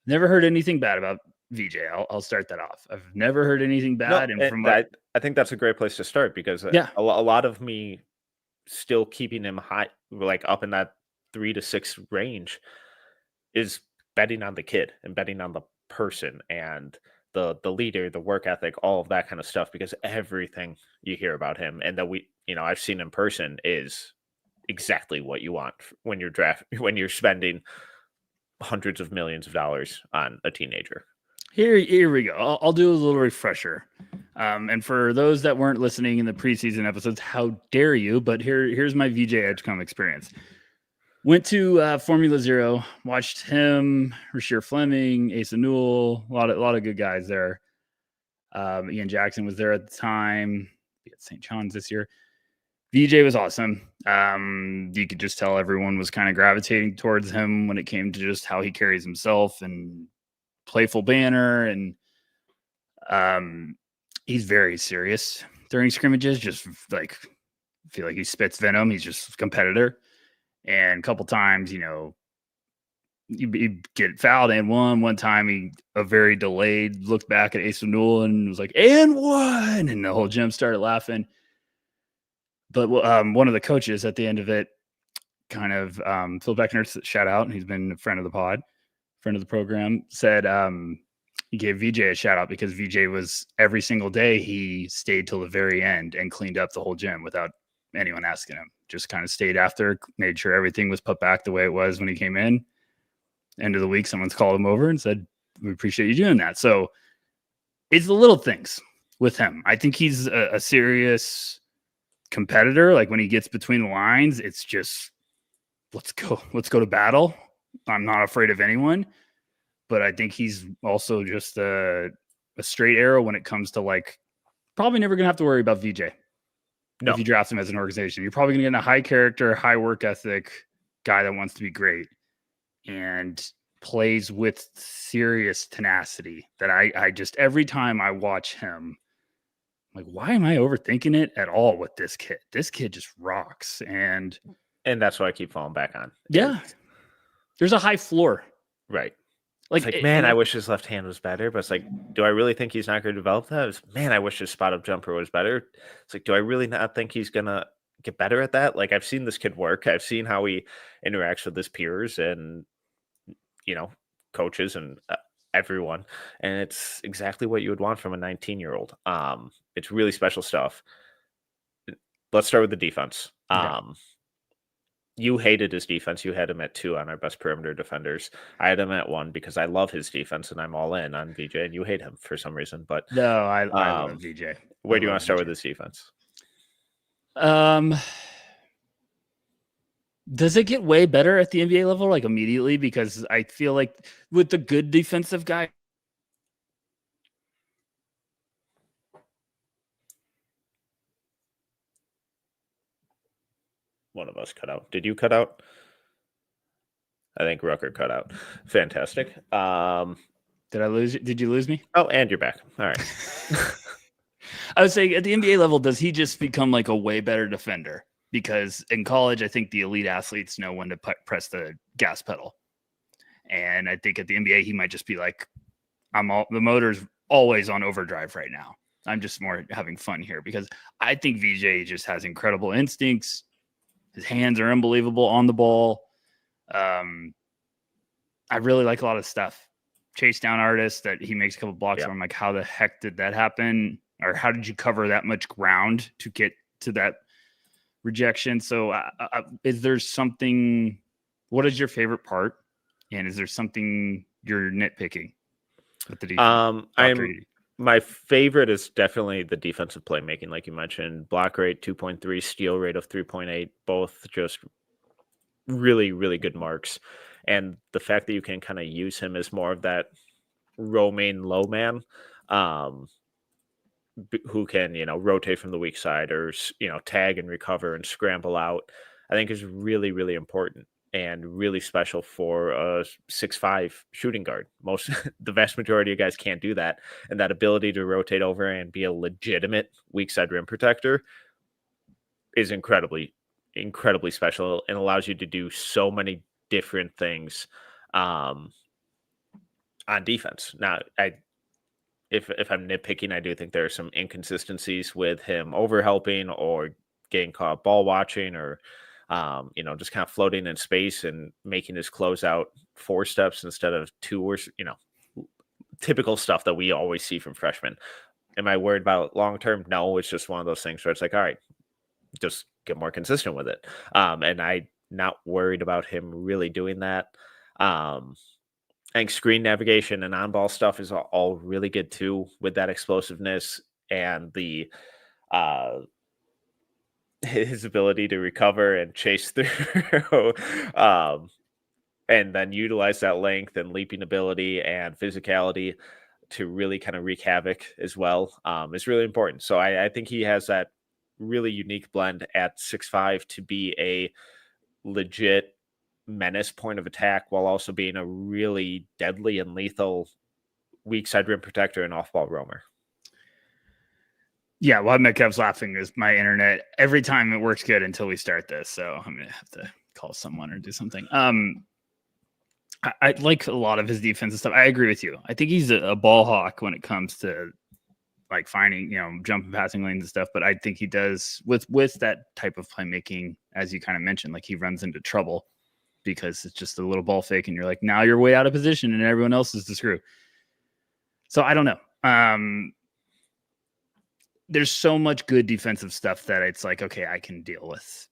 S2: Never heard anything bad about VJ. I'll start that off. I've never heard anything bad.
S1: No, and I think that's a great place to start because a lot of me still keeping him high, like up in that 3 to 6 range, is betting on the kid and betting on the person and the leader, the work ethic, all of that kind of stuff, because everything you hear about him and that I've seen in person is exactly what you want when you're spending hundreds of millions of dollars on a teenager.
S2: Here we go. I'll do a little refresher. And for those that weren't listening in the preseason episodes, how dare you? But here's my VJ Edgecombe experience. Went to Formula Zero, watched him, Rasheer Fleming, Asa Newell, a lot of good guys there. Ian Jackson was there at the time. He at St. John's this year. VJ was awesome. You could just tell everyone was kind of gravitating towards him when it came to just how he carries himself and playful banner. And he's very serious during scrimmages, just like feel like he spits venom. He's just a competitor. And a couple times, you get fouled and one time a very delayed looked back at Asa Newell and was like, and one, and the whole gym started laughing. But one of the coaches at the end of it kind of, Phil Beckner, shout out, and he's been a friend of the pod, friend of the program, said he gave VJ a shout out because VJ was every single day, he stayed till the very end and cleaned up the whole gym without anyone asking him. Just kind of stayed after, made sure everything was put back the way it was when he came in. End of the week, someone's called him over and said, we appreciate you doing that. So it's the little things with him. I think he's a serious competitor. Like when he gets between the lines, it's just, let's go to battle. I'm not afraid of anyone, but I think he's also just a straight arrow when it comes to like, probably never going to have to worry about VJ. No. If you draft him as an organization, you're probably going to get a high character, high work ethic guy that wants to be great and plays with serious tenacity that I just, every time I watch him, I'm like, why am I overthinking it at all with this kid? This kid just rocks. And
S1: that's what I keep falling back on.
S2: Yeah. There's a high floor.
S1: Right. Like, man, I wish his left hand was better, but it's like, do I really think he's not going to develop that? Man, I wish his spot up jumper was better. It's like, do I really not think he's going to get better at that? Like, I've seen this kid work. I've seen how he interacts with his peers and, coaches and everyone. And it's exactly what you would want from a 19-year-old. It's really special stuff. Let's start with the defense. You hated his defense. You had him at 2 on our best perimeter defenders. I had him at 1 because I love his defense and I'm all in on VJ, and you hate him for some reason. But
S2: no, I love VJ.
S1: Where do you want to start with his defense?
S2: Does it get way better at the NBA level, like immediately? Because I feel like with the good defensive guys
S1: One of us cut out. Did you cut out? I think Rucker cut out. Fantastic.
S2: Did I lose you? Did you lose me?
S1: Oh, and you're back. All right.
S2: I was saying at the NBA level, does he just become like a way better defender? Because in college, I think the elite athletes know when to press the gas pedal. And I think at the NBA, he might just be like, the motor's always on overdrive right now. I'm just more having fun here because I think VJ just has incredible instincts. His hands are unbelievable on the ball. I really like a lot of stuff. Chase down artists that he makes a couple blocks. Yeah. I'm like, how the heck did that happen? Or how did you cover that much ground to get to that rejection? So is there something, what is your favorite part? And is there something you're nitpicking with the defense?
S1: My favorite is definitely the defensive playmaking, like you mentioned. Block rate 2.3, steal rate of 3.8, both just really, really good marks. And the fact that you can kind of use him as more of that roaming low man, who can, rotate from the weak side or, tag and recover and scramble out, I think is really, really important and really special for a 6'5" shooting guard. The vast majority of guys can't do that. And that ability to rotate over and be a legitimate weak side rim protector is incredibly, incredibly special and allows you to do so many different things on defense. Now, if I'm nitpicking, I do think there are some inconsistencies with him overhelping or getting caught ball watching or just kind of floating in space and making his closeout 4 steps instead of 2 or, typical stuff that we always see from freshmen. Am I worried about long-term? No, it's just one of those things where it's like, all right, just get more consistent with it. And I'm not worried about him really doing that. I think screen navigation and on-ball stuff is all really good too with that explosiveness and the his ability to recover and chase through and then utilize that length and leaping ability and physicality to really kind of wreak havoc as well is really important. So I think he has that really unique blend at 6'5" to be a legit menace point of attack while also being a really deadly and lethal weak side rim protector and off-ball roamer.
S2: Yeah, while Metcalf's laughing is my internet. Every time it works good until we start this, so I'm going to have to call someone or do something. I like a lot of his defensive stuff. I agree with you. I think he's a ball hawk when it comes to like finding, jumping passing lanes and stuff, but I think he does with that type of playmaking, as you kind of mentioned, like he runs into trouble because it's just a little ball fake and you're like, now you're way out of position and everyone else is the screw. So I don't know. There's so much good defensive stuff that it's like, okay, I can deal with.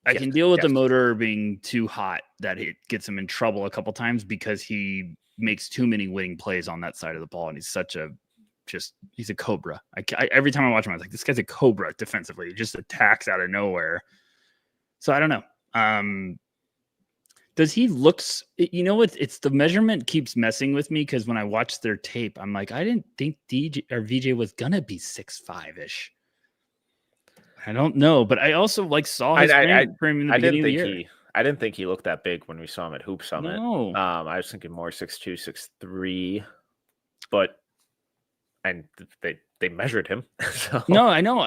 S2: I can deal with the motor being too hot that it gets him in trouble a couple times because he makes too many winning plays on that side of the ball. And he's he's a cobra. Every time I watch him, I was like, this guy's a cobra defensively. He just attacks out of nowhere. So I don't know. Does he looks, it's the measurement keeps messing with me because when I watch their tape, I'm like, I didn't think VJ was going to be 6'5"-ish. I don't know, but I also saw his frame in the beginning of the year.
S1: I didn't think he looked that big when we saw him at Hoop Summit.
S2: No.
S1: I was thinking more 6'2", 6'3", but they measured him. So.
S2: No, I know.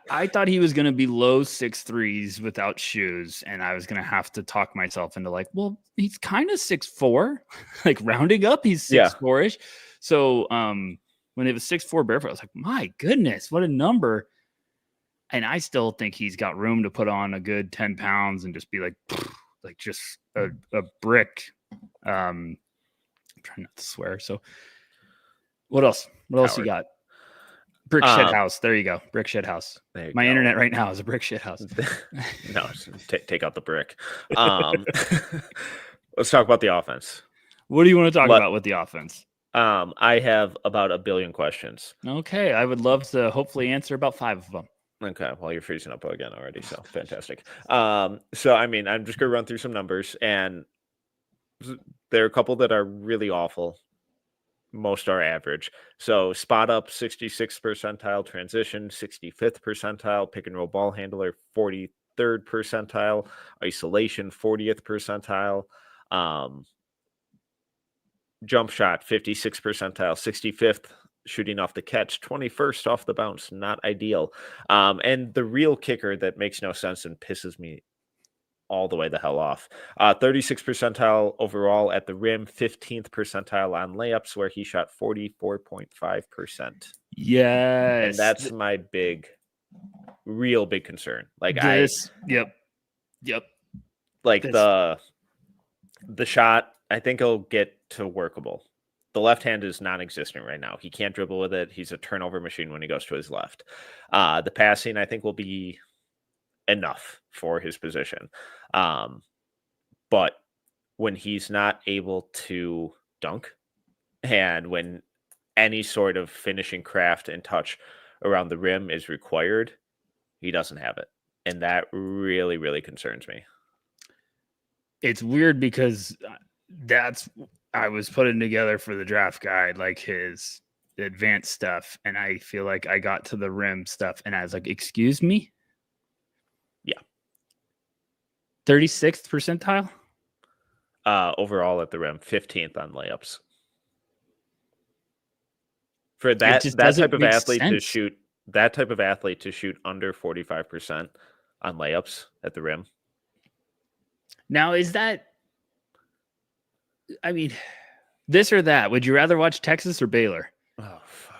S2: I thought he was going to be low 6'3s without shoes, and I was going to have to talk myself into like, well, he's kind of 6'4", like rounding up, he's 6'4"-ish. So when it was 6'4" barefoot, I was like, my goodness, what a number. And I still think he's got room to put on a good 10 pounds and just be like just a brick. I'm trying not to swear. So what else? What else you got? Brick shed house. There you go. Brick shed house. My internet right now is a brick shed house.
S1: No, take out the brick. Let's talk about the offense.
S2: What do you want to talk about with the offense?
S1: I have about 1 billion questions.
S2: Okay. I would love to hopefully answer about 5 of them.
S1: Okay, well, you're freezing up again already, so fantastic. So, I mean, I'm just going to run through some numbers, and there are a couple that are really awful. Most are average. So, spot up, 66th percentile, transition, 65th percentile, pick and roll ball handler, 43rd 53rd percentile, isolation 40th percentile, jump shot 56th percentile, 65th shooting off the catch, 21st off the bounce, not ideal. And the real kicker that makes no sense and pisses me all the way the hell off. 36th percentile overall at the rim, 15th percentile on layups, where he shot 44.5%.
S2: Yes.
S1: And that's my real big concern. Like
S2: Yep.
S1: Like the shot, I think it'll get to workable. The left hand is non-existent right now. He can't dribble with it. He's a turnover machine when he goes to his left. The passing, I think, will be enough for his position. But when he's not able to dunk, and when any sort of finishing craft and touch around the rim is required, he doesn't have it. And that really, really concerns me.
S2: It's weird because I was putting together for the draft guide, like his advanced stuff. And I feel like I got to the rim stuff and I was like, excuse me?
S1: Yeah.
S2: 36th percentile?
S1: Overall at the rim, 15th on layups. For that type of athlete to shoot, under 45% on layups at the rim.
S2: Now, is that, I mean, this or that? Would you rather watch Texas or Baylor?
S1: Oh, fuck.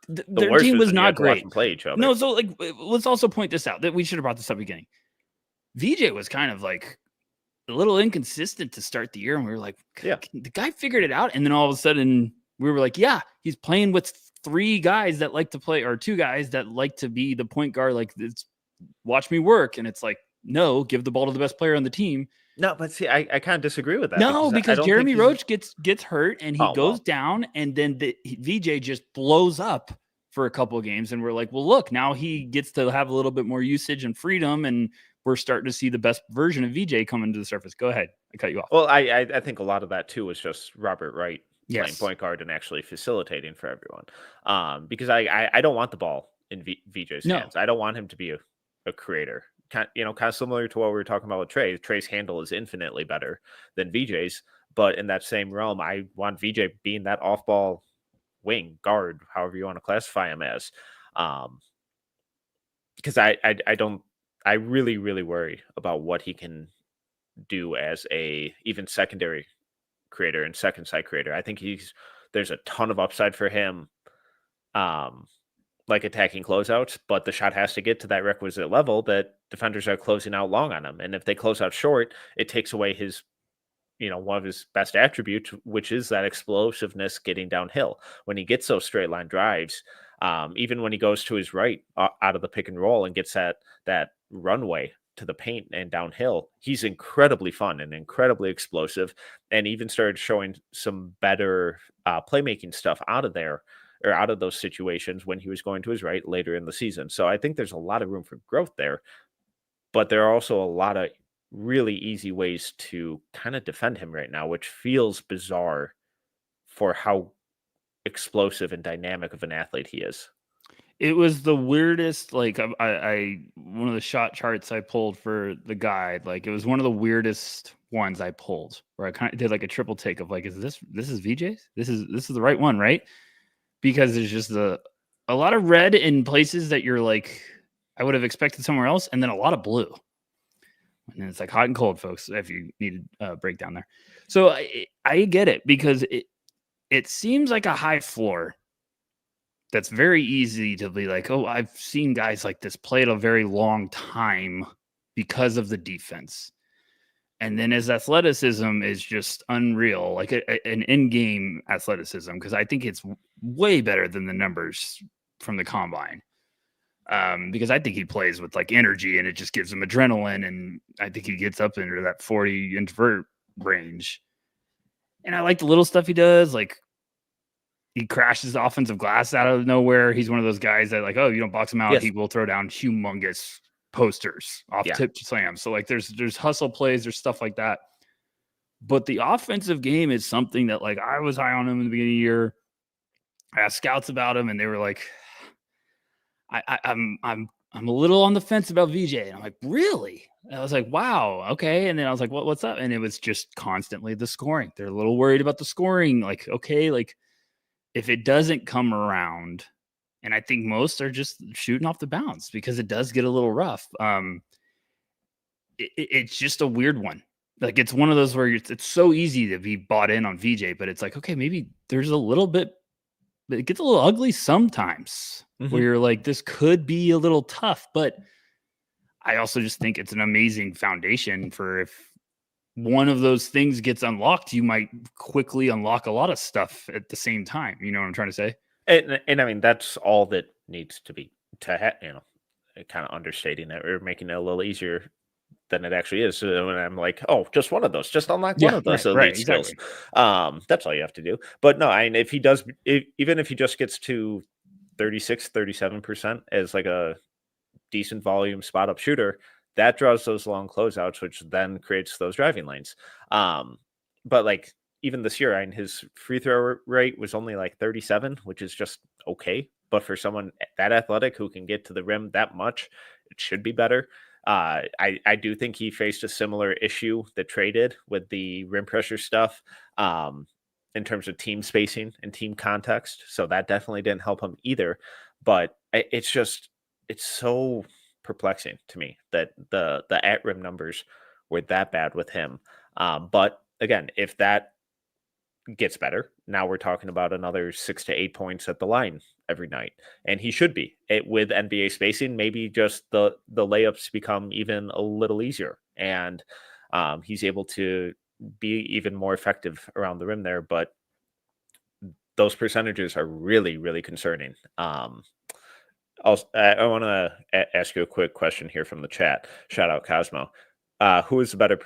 S2: Their team was not great.
S1: Play each other.
S2: No, so like, let's also point this out that we should have brought this up at the beginning. VJ was kind of like a little inconsistent to start the year, and we were like,
S1: yeah,
S2: the guy figured it out, and then all of a sudden we were like, yeah, he's playing with three guys that like to play, or two guys that like to be the point guard. Like, it's watch me work, and it's like, no, give the ball to the best player on the team.
S1: No, but see, I kind of disagree with that.
S2: No, because Jeremy Roach gets hurt and he goes down, and then the VJ just blows up for a couple of games, and we're like, well, look, now he gets to have a little bit more usage and freedom, and we're starting to see the best version of VJ coming to the surface. Go ahead, I cut you off.
S1: Well, I think a lot of that too was just Robert Wright playing point guard and actually facilitating for everyone. Because I don't want the ball in VJ's hands. I don't want him to be a creator. Kind of similar to what we were talking about with Tre. Tre's handle is infinitely better than VJ's, but in that same realm, I want VJ being that off-ball wing guard, however you want to classify him as. Because I really, really worry about what he can do as a even secondary creator and second side creator. I think there's a ton of upside for him. Like attacking closeouts, but the shot has to get to that requisite level that defenders are closing out long on him. And if they close out short, it takes away his, one of his best attributes, which is that explosiveness getting downhill. When he gets those straight line drives, even when he goes to his right out of the pick and roll and gets that runway to the paint and downhill, he's incredibly fun and incredibly explosive, and even started showing some better playmaking stuff out of there, or out of those situations when he was going to his right later in the season. So I think there's a lot of room for growth there, but there are also a lot of really easy ways to kind of defend him right now, which feels bizarre for how explosive and dynamic of an athlete he is.
S2: It was the weirdest, like I one of the shot charts I pulled for the guide, like it was one of the weirdest ones I pulled, where I kind of did like a triple take of like, is this VJ's? This is the right one, right? Because there's just a lot of red in places that you're like, I would have expected somewhere else, and then a lot of blue. And it's like hot and cold, folks, if you need a breakdown there. So I get it, because it seems like a high floor that's very easy to be like, oh, I've seen guys like this play at a very long time because of the defense. And then his athleticism is just unreal, like an in-game athleticism, because I think it's way better than the numbers from the combine. Because I think he plays with like energy, and it just gives him adrenaline, and I think he gets up into that 40 introvert range. And I like the little stuff he does, like he crashes the offensive glass out of nowhere. He's one of those guys that like, oh, you don't box him out, yes, he will throw down humongous posters off tip slams. So like there's hustle plays, there's stuff like that. But the offensive game is something that like I was high on him in the beginning of the year. I asked scouts about him, and they were like, I'm I'm a little on the fence about VJ. And I'm like, really? And I was like, wow, okay. And then I was like, what's up? And it was just constantly the scoring. They're a little worried about the scoring. Like, okay, like if it doesn't come around, and I think most are just shooting off the bounce because it does get a little rough. It's just a weird one. Like it's one of those where it's so easy to be bought in on VJ, but it's like, okay, maybe there's a little bit, it gets a little ugly sometimes where you're like, this could be a little tough, but I also just think it's an amazing foundation for if one of those things gets unlocked, you might quickly unlock a lot of stuff at the same time. You know what I'm trying to say?
S1: And I mean, that's all that needs to be kind of understating it or making it a little easier than it actually is. So when I'm like, oh, just one of those, just unlock one of those elite skills. Exactly. That's all you have to do. But no, I mean, if he does, even if he just gets to 36, 37% as like a decent volume spot up shooter, that draws those long closeouts, which then creates those driving lanes. But like even this year, I mean, his free throw rate was only like 37, which is just okay. But for someone that athletic who can get to the rim that much, it should be better. I do think he faced a similar issue that Tre did with the rim pressure stuff in terms of team spacing and team context. So that definitely didn't help him either. But it's so perplexing to me that the at rim numbers were that bad with him. But again, if that gets better, now we're talking about another 6 to 8 points at the line every night, and he should be with NBA spacing. Maybe just the layups become even a little easier, and he's able to be even more effective around the rim there. But those percentages are really, really concerning. I want to ask you a quick question here from the chat. Shout out Cosmo. Who is the better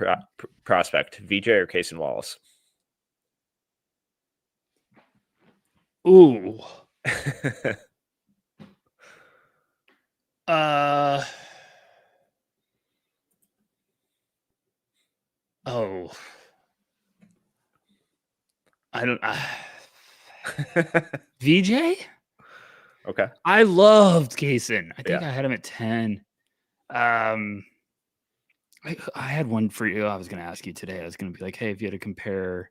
S1: prospect, VJ or Cason Wallace?
S2: Ooh. Oh. I don't VJ?
S1: Okay.
S2: I loved Cason. I think I had him at 10. I had one for you. I was going to ask you today. I was going to be like, hey, if you had to compare.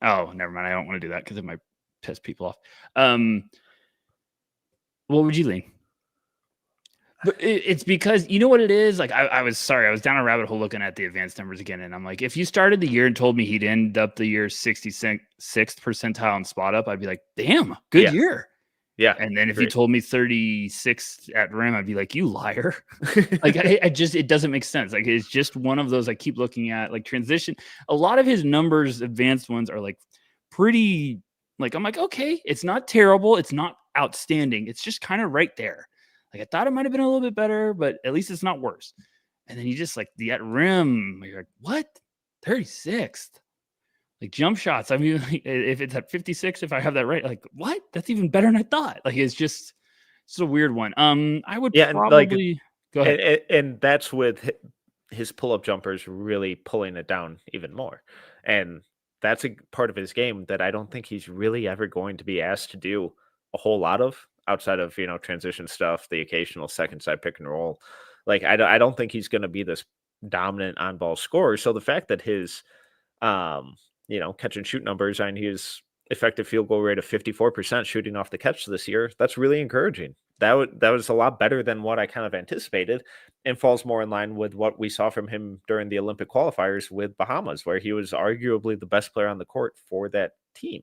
S2: Oh, never mind. I don't want to do that because it might piss people off. What would you lean? But it's because you know what it is. Like I was down a rabbit hole looking at the advanced numbers again, and I'm like, if you started the year and told me he'd end up the year 66th percentile in spot up, I'd be like, damn, good year.
S1: Yeah.
S2: And then if you told me 36th at rim, I'd be like, you liar. Like it doesn't make sense. Like it's just one of those I keep looking at, like transition. A lot of his numbers, advanced ones, are like pretty. Like I'm like, okay, it's not terrible, it's not outstanding, it's just kind of right there. Like I thought it might have been a little bit better, but at least it's not worse. And then you just like the at rim, you're like, what? 36th. Like jump shots. I mean, if it's at 56, if I have that right, like what? That's even better than I thought. Like it's a weird one. I would probably go ahead.
S1: And that's with his pull-up jumpers really pulling it down even more. And that's a part of his game that I don't think he's really ever going to be asked to do a whole lot of outside of, transition stuff, the occasional second side pick and roll. Like, I don't think he's going to be this dominant on ball scorer. So the fact that his, catch and shoot numbers and his effective field goal rate of 54% shooting off the catch this year, that's really encouraging. That was a lot better than what I kind of anticipated and falls more in line with what we saw from him during the Olympic qualifiers with Bahamas, where he was arguably the best player on the court for that team.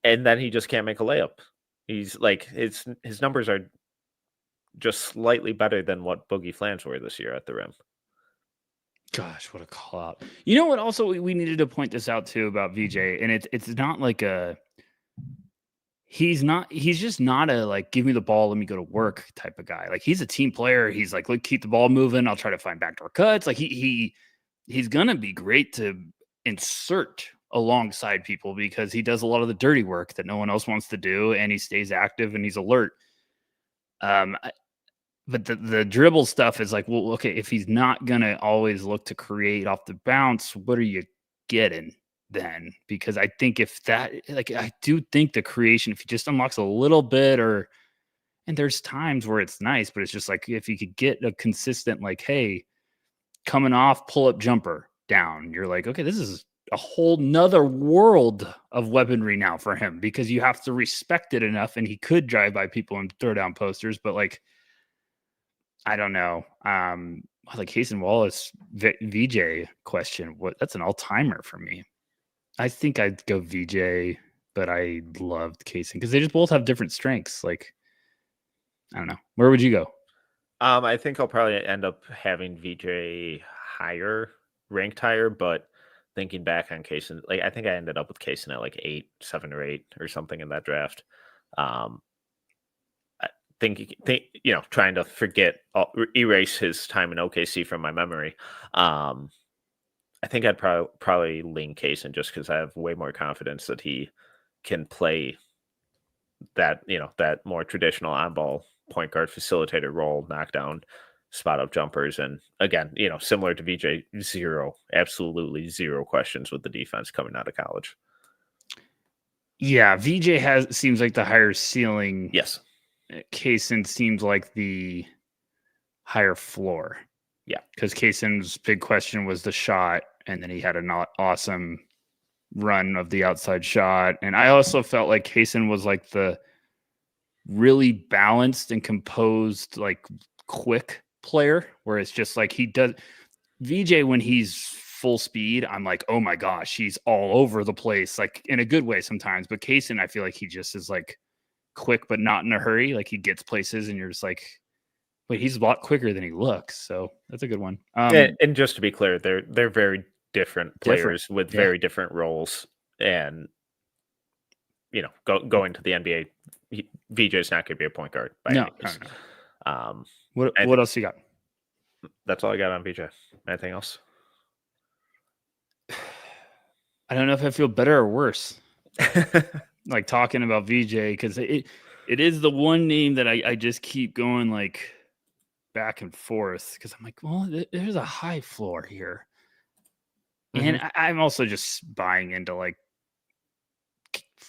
S1: And then he just can't make a layup. He's like, his numbers are just slightly better than what Boogie Flans were this year at the rim.
S2: Gosh, what a call out. You know what? Also, we needed to point this out too about VJ, and it's not like he's just not a like give me the ball, let me go to work type of guy. Like he's a team player. He's like, look, keep the ball moving. I'll try to find backdoor cuts. Like he's gonna be great to insert alongside people because he does a lot of the dirty work that no one else wants to do, and he stays active and he's alert. But the dribble stuff is like, well, okay, if he's not going to always look to create off the bounce, what are you getting then? Because I think if that, like, I do think the creation, if he just unlocks a little bit or, And there's times where it's nice, but it's just like if you could get a consistent, like, hey, coming off pull-up jumper down, you're like, okay, this is a whole nother world of weaponry now for him because you have to respect it enough. And he could drive by people and throw down posters, but like, I don't know. Like Hasten Wallace VJ question, that's an all-timer for me. I think I'd go VJ, but I loved Kaysen because they just both have different strengths. Like, I don't know. Where would you go?
S1: I think I'll probably end up having VJ ranked higher, but thinking back on Kaysen, like I think I ended up with Kaysen at like 7 or 8 or something in that draft. I think trying to erase his time in OKC from my memory. I think I'd probably lean Kaysen just because I have way more confidence that he can play that that more traditional on-ball point guard facilitator role, knockdown, spot up jumpers, and again, similar to VJ, absolutely zero questions with the defense coming out of college.
S2: Yeah, VJ seems like the higher ceiling.
S1: Yes.
S2: Kaysen seems like the higher floor.
S1: Yeah,
S2: because Kaysen's big question was the shot, and then he had an awesome run of the outside shot. And I also felt like Kaysen was like the really balanced and composed, like quick player, where it's just like he does. VJ, when he's full speed, I'm like, oh my gosh, he's all over the place, like in a good way sometimes. But Kaysen, I feel like he just is like quick, but not in a hurry. Like he gets places and you're just like, wait, he's a lot quicker than he looks. So that's a good one.
S1: And just to be clear, they're very different players with very different roles. And, going to the NBA, VJ's not going to be a point guard by any means.
S2: No. What else you got?
S1: That's all I got on VJ. Anything else?
S2: I don't know if I feel better or worse. Like talking about VJ, because it is the one name that I just keep going like back and forth because I'm like, well, there's a high floor here. Mm-hmm. And I'm also just buying into like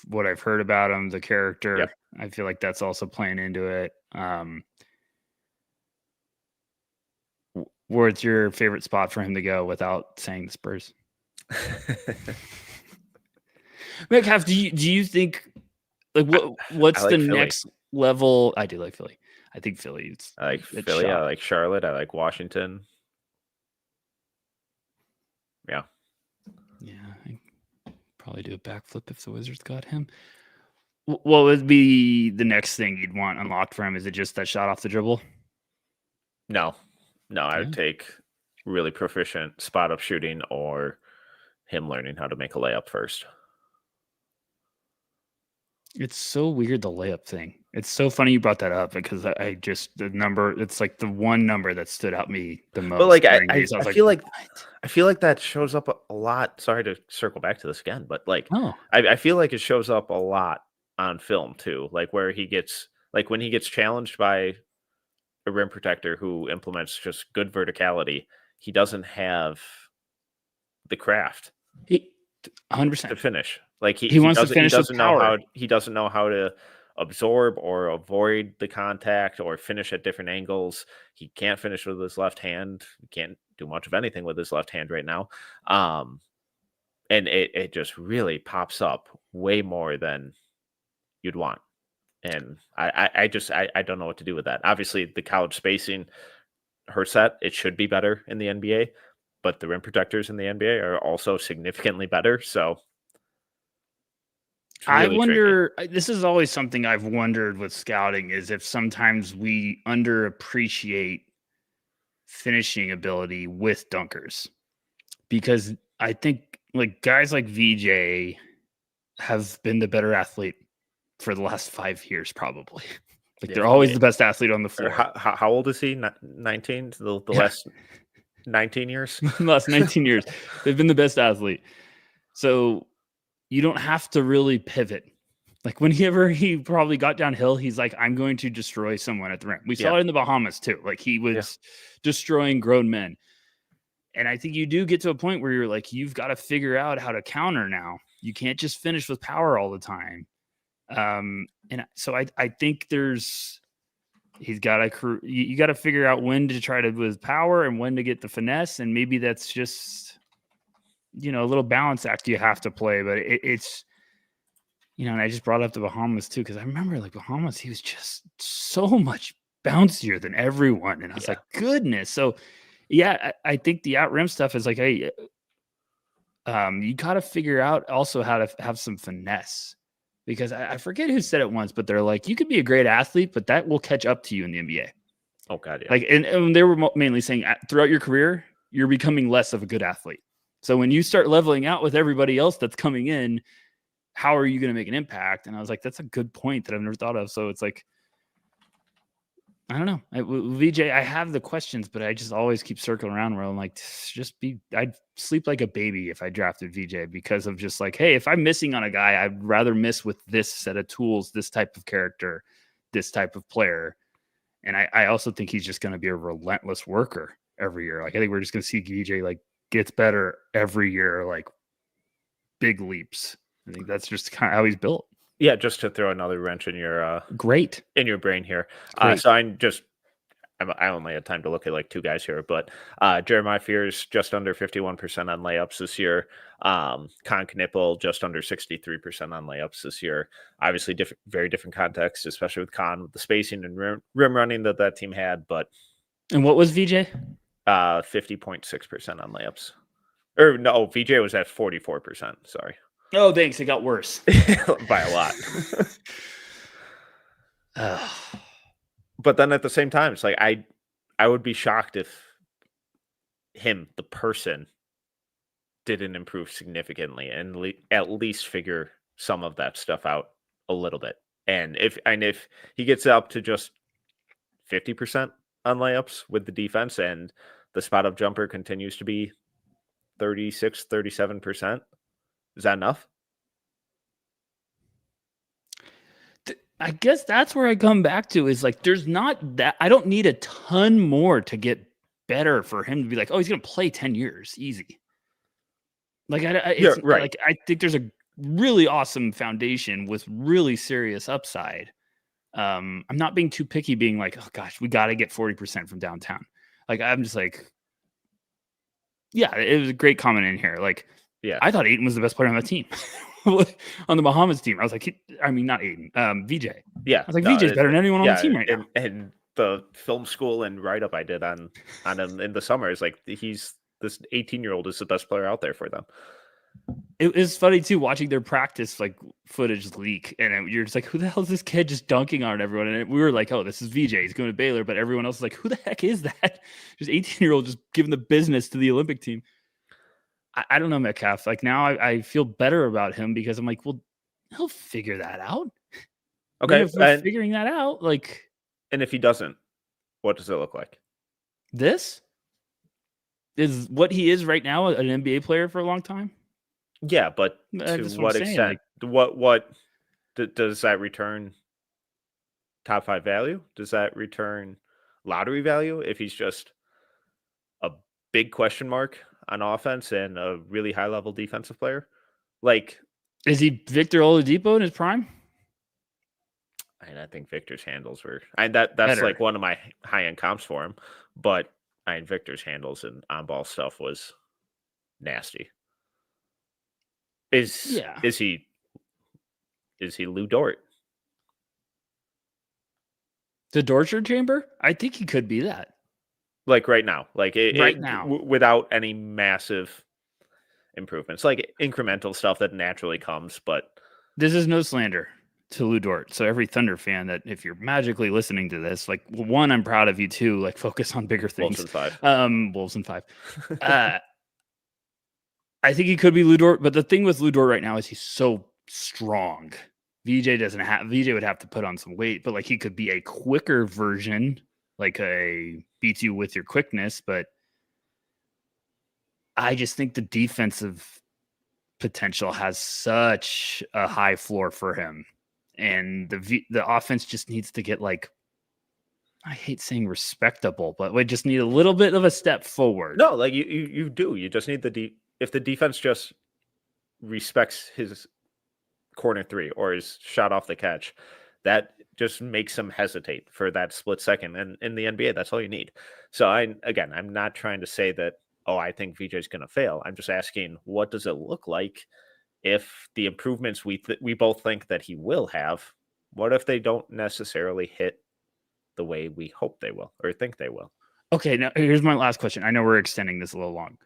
S2: what I've heard about him, the character. Yep. I feel like that's also playing into it. Where's your favorite spot for him to go without saying the Spurs? Metcalf, do you think like what's like the Philly. Next level? I do like Philly. I think Philly.
S1: I like Philly. Shot. I like Charlotte. I like Washington. Yeah.
S2: Yeah. I'd probably do a backflip if the Wizards got him. What would be the next thing you'd want unlocked for him? Is it just that shot off the dribble?
S1: No, I would take really proficient spot up shooting or him learning how to make a layup first.
S2: It's so weird, the layup thing. It's so funny you brought that up because the number, it's like the one number that stood out me the most.
S1: But like I feel like that shows up a lot. Sorry to circle back to this again, but like I feel like it shows up a lot on film too. Like where he gets when he gets challenged by a rim protector who implements just good verticality, he doesn't have the craft
S2: 100%
S1: to finish. Like
S2: he wants to finish with power.
S1: He doesn't know how to absorb or avoid the contact or finish at different angles. He can't finish with his left hand. He can't do much of anything with his left hand right now. And it just really pops up way more than you'd want. And I don't know what to do with that. Obviously, the college spacing hurts that. It should be better in the NBA, but the rim protectors in the NBA are also significantly better. So
S2: really I wonder, this is always something I've wondered with scouting, is if sometimes we underappreciate finishing ability with dunkers. Because I think like guys like VJ have been the better athlete for the last 5 years, probably. Like they're always the best athlete on the floor.
S1: How old is he? 19? The last 19 years?
S2: The last 19 years. They've been the best athlete. So you don't have to really pivot. Like whenever he probably got downhill, he's like, I'm going to destroy someone at the rim. We saw it in the Bahamas too. Like he was destroying grown men. And I think you do get to a point where you're like, you've got to figure out how to counter now. You can't just finish with power all the time. And so I think there's He's got to you got to figure out when to try to with power and when to get the finesse, and maybe that's just a little balance act you have to play. But it's and I just brought up the Bahamas too because I remember like Bahamas, he was just so much bouncier than everyone, and I was like, goodness. So yeah, I think the out rim stuff is like, hey, you got to figure out also how to have some finesse. Because I forget who said it once, but they're like, you could be a great athlete, but that will catch up to you in the NBA.
S1: Oh, God, yeah.
S2: Like, and they were mainly saying throughout your career, you're becoming less of a good athlete. So when you start leveling out with everybody else that's coming in, how are you going to make an impact? And I was like, that's a good point that I've never thought of. So it's like, I don't know. VJ, I have the questions, but I just always keep circling around where I'm like, I'd sleep like a baby if I drafted VJ because of just like, hey, if I'm missing on a guy, I'd rather miss with this set of tools, this type of character, this type of player. And I also think he's just going to be a relentless worker every year. Like, I think we're just going to see VJ like gets better every year, like big leaps. I think that's just kind of how he's built.
S1: Yeah, just to throw another wrench in your
S2: great
S1: in your brain here. So I only had time to look at like two guys here, but Jeremiah Fears just under 51% on layups this year. Con Knippel just under 63% on layups this year. Obviously, very different context, especially with Con with the spacing and rim running that team had.
S2: And what was VJ?
S1: 50.6% on layups. Or no, VJ was at 44%. Sorry.
S2: Oh, thanks. It got worse
S1: by a lot. But then at the same time, it's like I would be shocked if him, the person, didn't improve significantly and at least figure some of that stuff out a little bit. And if he gets up to just 50% on layups with the defense and the spot up jumper continues to be 36, 37%, is that enough?
S2: I guess that's where I come back to is like, there's not that I don't need a ton more to get better for him to be like, oh, he's going to play 10 years easy. Like, right. Like, I think there's a really awesome foundation with really serious upside. I'm not being too picky being like, oh gosh, we got to get 40% from downtown. Like, I'm just like, yeah, it was a great comment in here. Like, yeah, I thought Ayton was the best player on the team. On the Bahamas team, I was like, not Ayton, VJ.
S1: Yeah,
S2: I was like, VJ's better than anyone on the team right now.
S1: And the film school and write up I did on him in the summer is like this 18-year-old is the best player out there for them.
S2: It was funny too watching their practice like footage leak, and you're just like, who the hell is this kid just dunking on everyone? And we were like, oh, this is VJ. He's going to Baylor, but everyone else is like, who the heck is that? Just 18-year-old just giving the business to the Olympic team. I don't know, Metcalf. Like, now I feel better about him because I'm like, well, he'll figure that out.
S1: Okay,
S2: if we're figuring that out, like,
S1: and if he doesn't, what does it look like?
S2: This is what he is right now, an NBA player for a long time.
S1: Yeah, but to what extent? Like, what does that return? Top 5 value? Does that return lottery value if he's just a big question mark on offense and a really high level defensive player? Like,
S2: is he Victor Oladipo in his prime?
S1: I think Victor's handles were that's better. Like one of my high end comps for him, but Victor's handles and on ball stuff was nasty. Is he Lou Dort?
S2: The torture chamber? I think he could be that.
S1: Like right now, without any massive improvements, like incremental stuff that naturally comes. But
S2: this is no slander to Lou Dort. So every Thunder fan that if you're magically listening to this, like, one, I'm proud of you. Two, like, focus on bigger things. Wolves in 5. I think he could be Lou Dort, but the thing with Lou Dort right now is he's so strong. VJ would have to put on some weight, but like he could be a quicker version, like a beats you with your quickness. But I just think the defensive potential has such a high floor for him. And the offense just needs to get, like, I hate saying respectable, but we just need a little bit of a step forward.
S1: No, like you do. You just need if the defense just respects his corner 3 or his shot off the catch, that just makes them hesitate for that split second. And in the NBA, that's all you need. So I'm not trying to say that, oh, I think VJ is going to fail. I'm just asking, what does it look like if the improvements we both think that he will have, what if they don't necessarily hit the way we hope they will or think they will?
S2: Okay, now here's my last question. I know we're extending this a little long.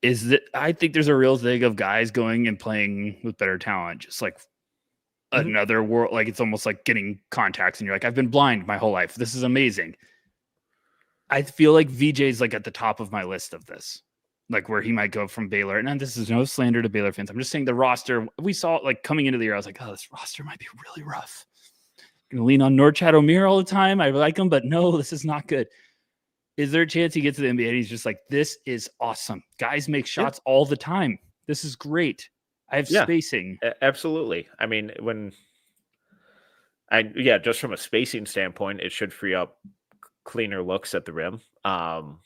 S2: Is that I think there's a real thing of guys going and playing with better talent, just like another world. Like it's almost like getting contacts and you're like, I've been blind my whole life. This is amazing. I feel like VJ's like at the top of my list of this, like where he might go from Baylor. And this is no slander to Baylor fans. I'm just saying the roster we saw like coming into the year. I was like, oh, this roster might be really rough. Gonna lean on Norchad O'Meara all the time. I like him, but no, this is not good. Is there a chance he gets to the NBA and he's just like, this is awesome. Guys make shots all the time. This is great. I have spacing.
S1: Absolutely. I mean, just from a spacing standpoint, it should free up cleaner looks at the rim. And,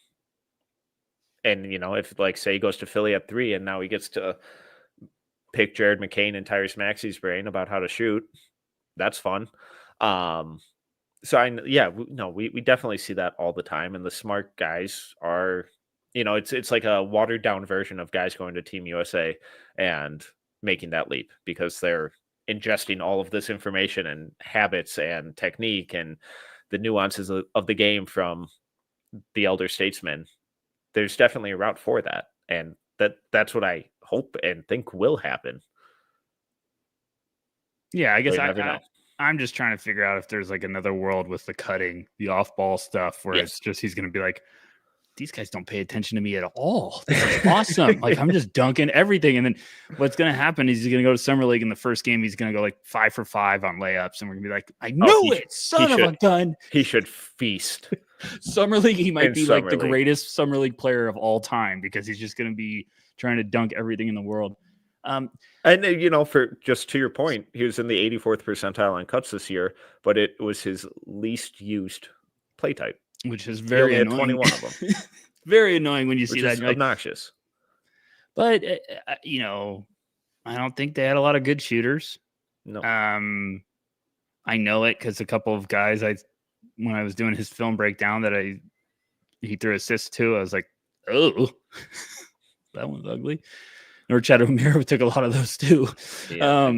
S1: if like, say he goes to Philly at 3 and now he gets to pick Jared McCain and Tyrese Maxey's brain about how to shoot, that's fun. We definitely see that all the time. And the smart guys are, it's like a watered down version of guys going to Team USA and making that leap because they're ingesting all of this information and habits and technique and the nuances of the game from the elder statesmen. There's definitely a route for that. And that's what I hope and think will happen.
S2: Yeah, I guess I'm just trying to figure out if there's like another world with the cutting, the off-ball stuff where it's just he's going to be like, these guys don't pay attention to me at all. This is awesome. Like I'm just dunking everything. And then what's going to happen is he's going to go to Summer League in the first game. He's going to go like 5 for 5 on layups. And we're going to be like, I knew it, son of a gun.
S1: He should feast.
S2: Summer League, he might be like the greatest Summer League player of all time because he's just going to be trying to dunk everything in the world.
S1: And for just to your point, he was in the 84th percentile on cuts this year, but it was his least used play type,
S2: which is very annoying.
S1: 21 of them.
S2: Very annoying when you see that.
S1: Obnoxious.
S2: But I don't think they had a lot of good shooters.
S1: No.
S2: I know it because a couple of guys when I was doing his film breakdown that he threw assists to, I was like, oh, that one's ugly. Norchad O'Meara took a lot of those too.
S1: Yeah,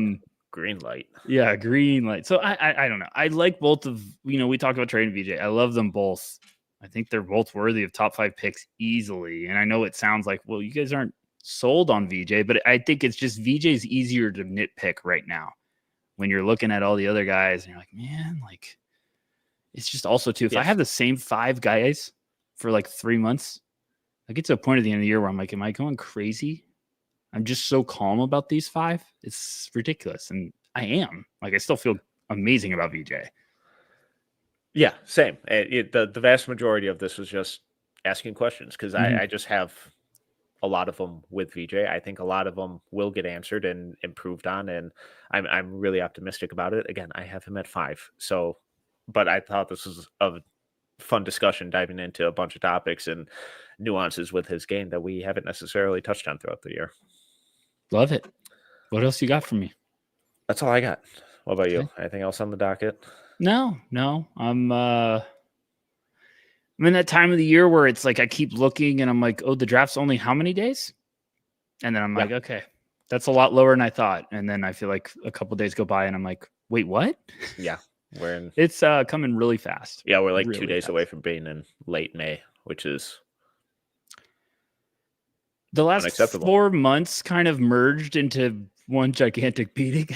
S1: green light.
S2: Yeah, green light. So I don't know. I like both of, we talked about Tre and VJ. I love them both. I think they're both worthy of top 5 picks easily. And I know it sounds like, well, you guys aren't sold on VJ, but I think it's just VJ's easier to nitpick right now. When you're looking at all the other guys and you're like, man, like it's just also too, if I have the same 5 guys for like 3 months, I get to a point at the end of the year where I'm like, am I going crazy? I'm just so calm about these 5. It's ridiculous. And I am. Like, I still feel amazing about VJ.
S1: Yeah, same. The vast majority of this was just asking questions because I just have a lot of them with VJ. I think a lot of them will get answered and improved on, and I'm really optimistic about it. Again, I have him at 5. So, but I thought this was a fun discussion diving into a bunch of topics and nuances with his game that we haven't necessarily touched on throughout the year.
S2: Love it. What else you got for me?
S1: That's all I got. What about you? Anything else on the docket?
S2: No. I'm in that time of the year where it's like I keep looking and I'm like, oh, the draft's only how many days? And then I'm like, okay, that's a lot lower than I thought. And then I feel like a couple days go by and I'm like, wait, what?
S1: Yeah.
S2: It's coming really fast.
S1: Yeah, we're like really 2 days away from being in late May, which is
S2: the last 4 months kind of merged into one gigantic beating.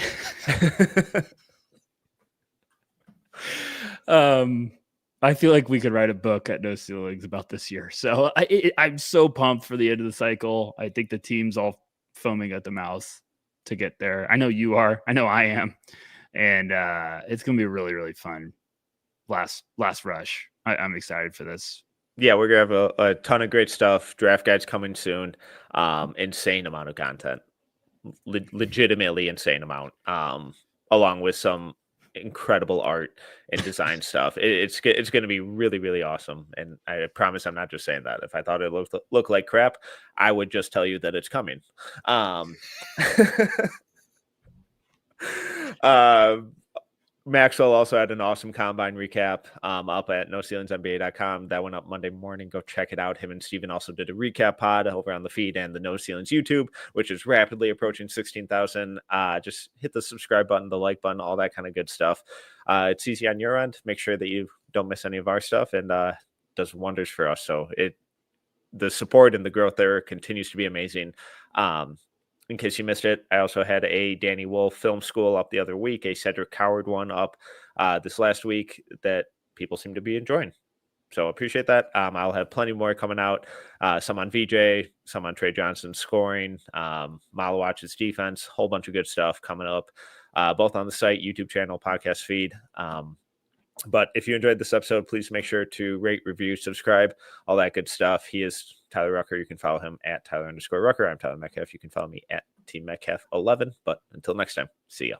S2: I feel like we could write a book at No Ceilings about this year. So I'm so pumped for the end of the cycle. I think the team's all foaming at the mouth to get there. I know you are. I know I am. And it's going to be really, really fun. Last rush. I'm excited for this.
S1: Yeah, we're going to have a ton of great stuff. Draft guides coming soon. Insane amount of content. Legitimately insane amount. Along with some incredible art and design stuff. It's going to be really, really awesome. And I promise I'm not just saying that. If I thought it looked like crap, I would just tell you that it's coming. Maxwell also had an awesome combine recap up at NoCeilingsNBA.com. That went up Monday morning. Go check it out. Him and Steven also did a recap pod over on the feed and the No Ceilings YouTube, which is rapidly approaching 16,000. Just hit the subscribe button, the like button, all that kind of good stuff. It's easy on your end. Make sure that you don't miss any of our stuff, and does wonders for us. So the support and the growth there continues to be amazing. In case you missed it, I also had a Danny Wolf film school up the other week, a Cedric Coward one up this last week that people seem to be enjoying. So appreciate that. I'll have plenty more coming out, some on VJ, some on Tre Johnson scoring, Malawatch's defense, whole bunch of good stuff coming up, both on the site, YouTube channel, podcast feed. But if you enjoyed this episode, please make sure to rate, review, subscribe, all that good stuff. He is Tyler Rucker. You can follow him at Tyler_Rucker. I'm Tyler Metcalf. You can follow me at Team Metcalf 11. But until next time, see ya.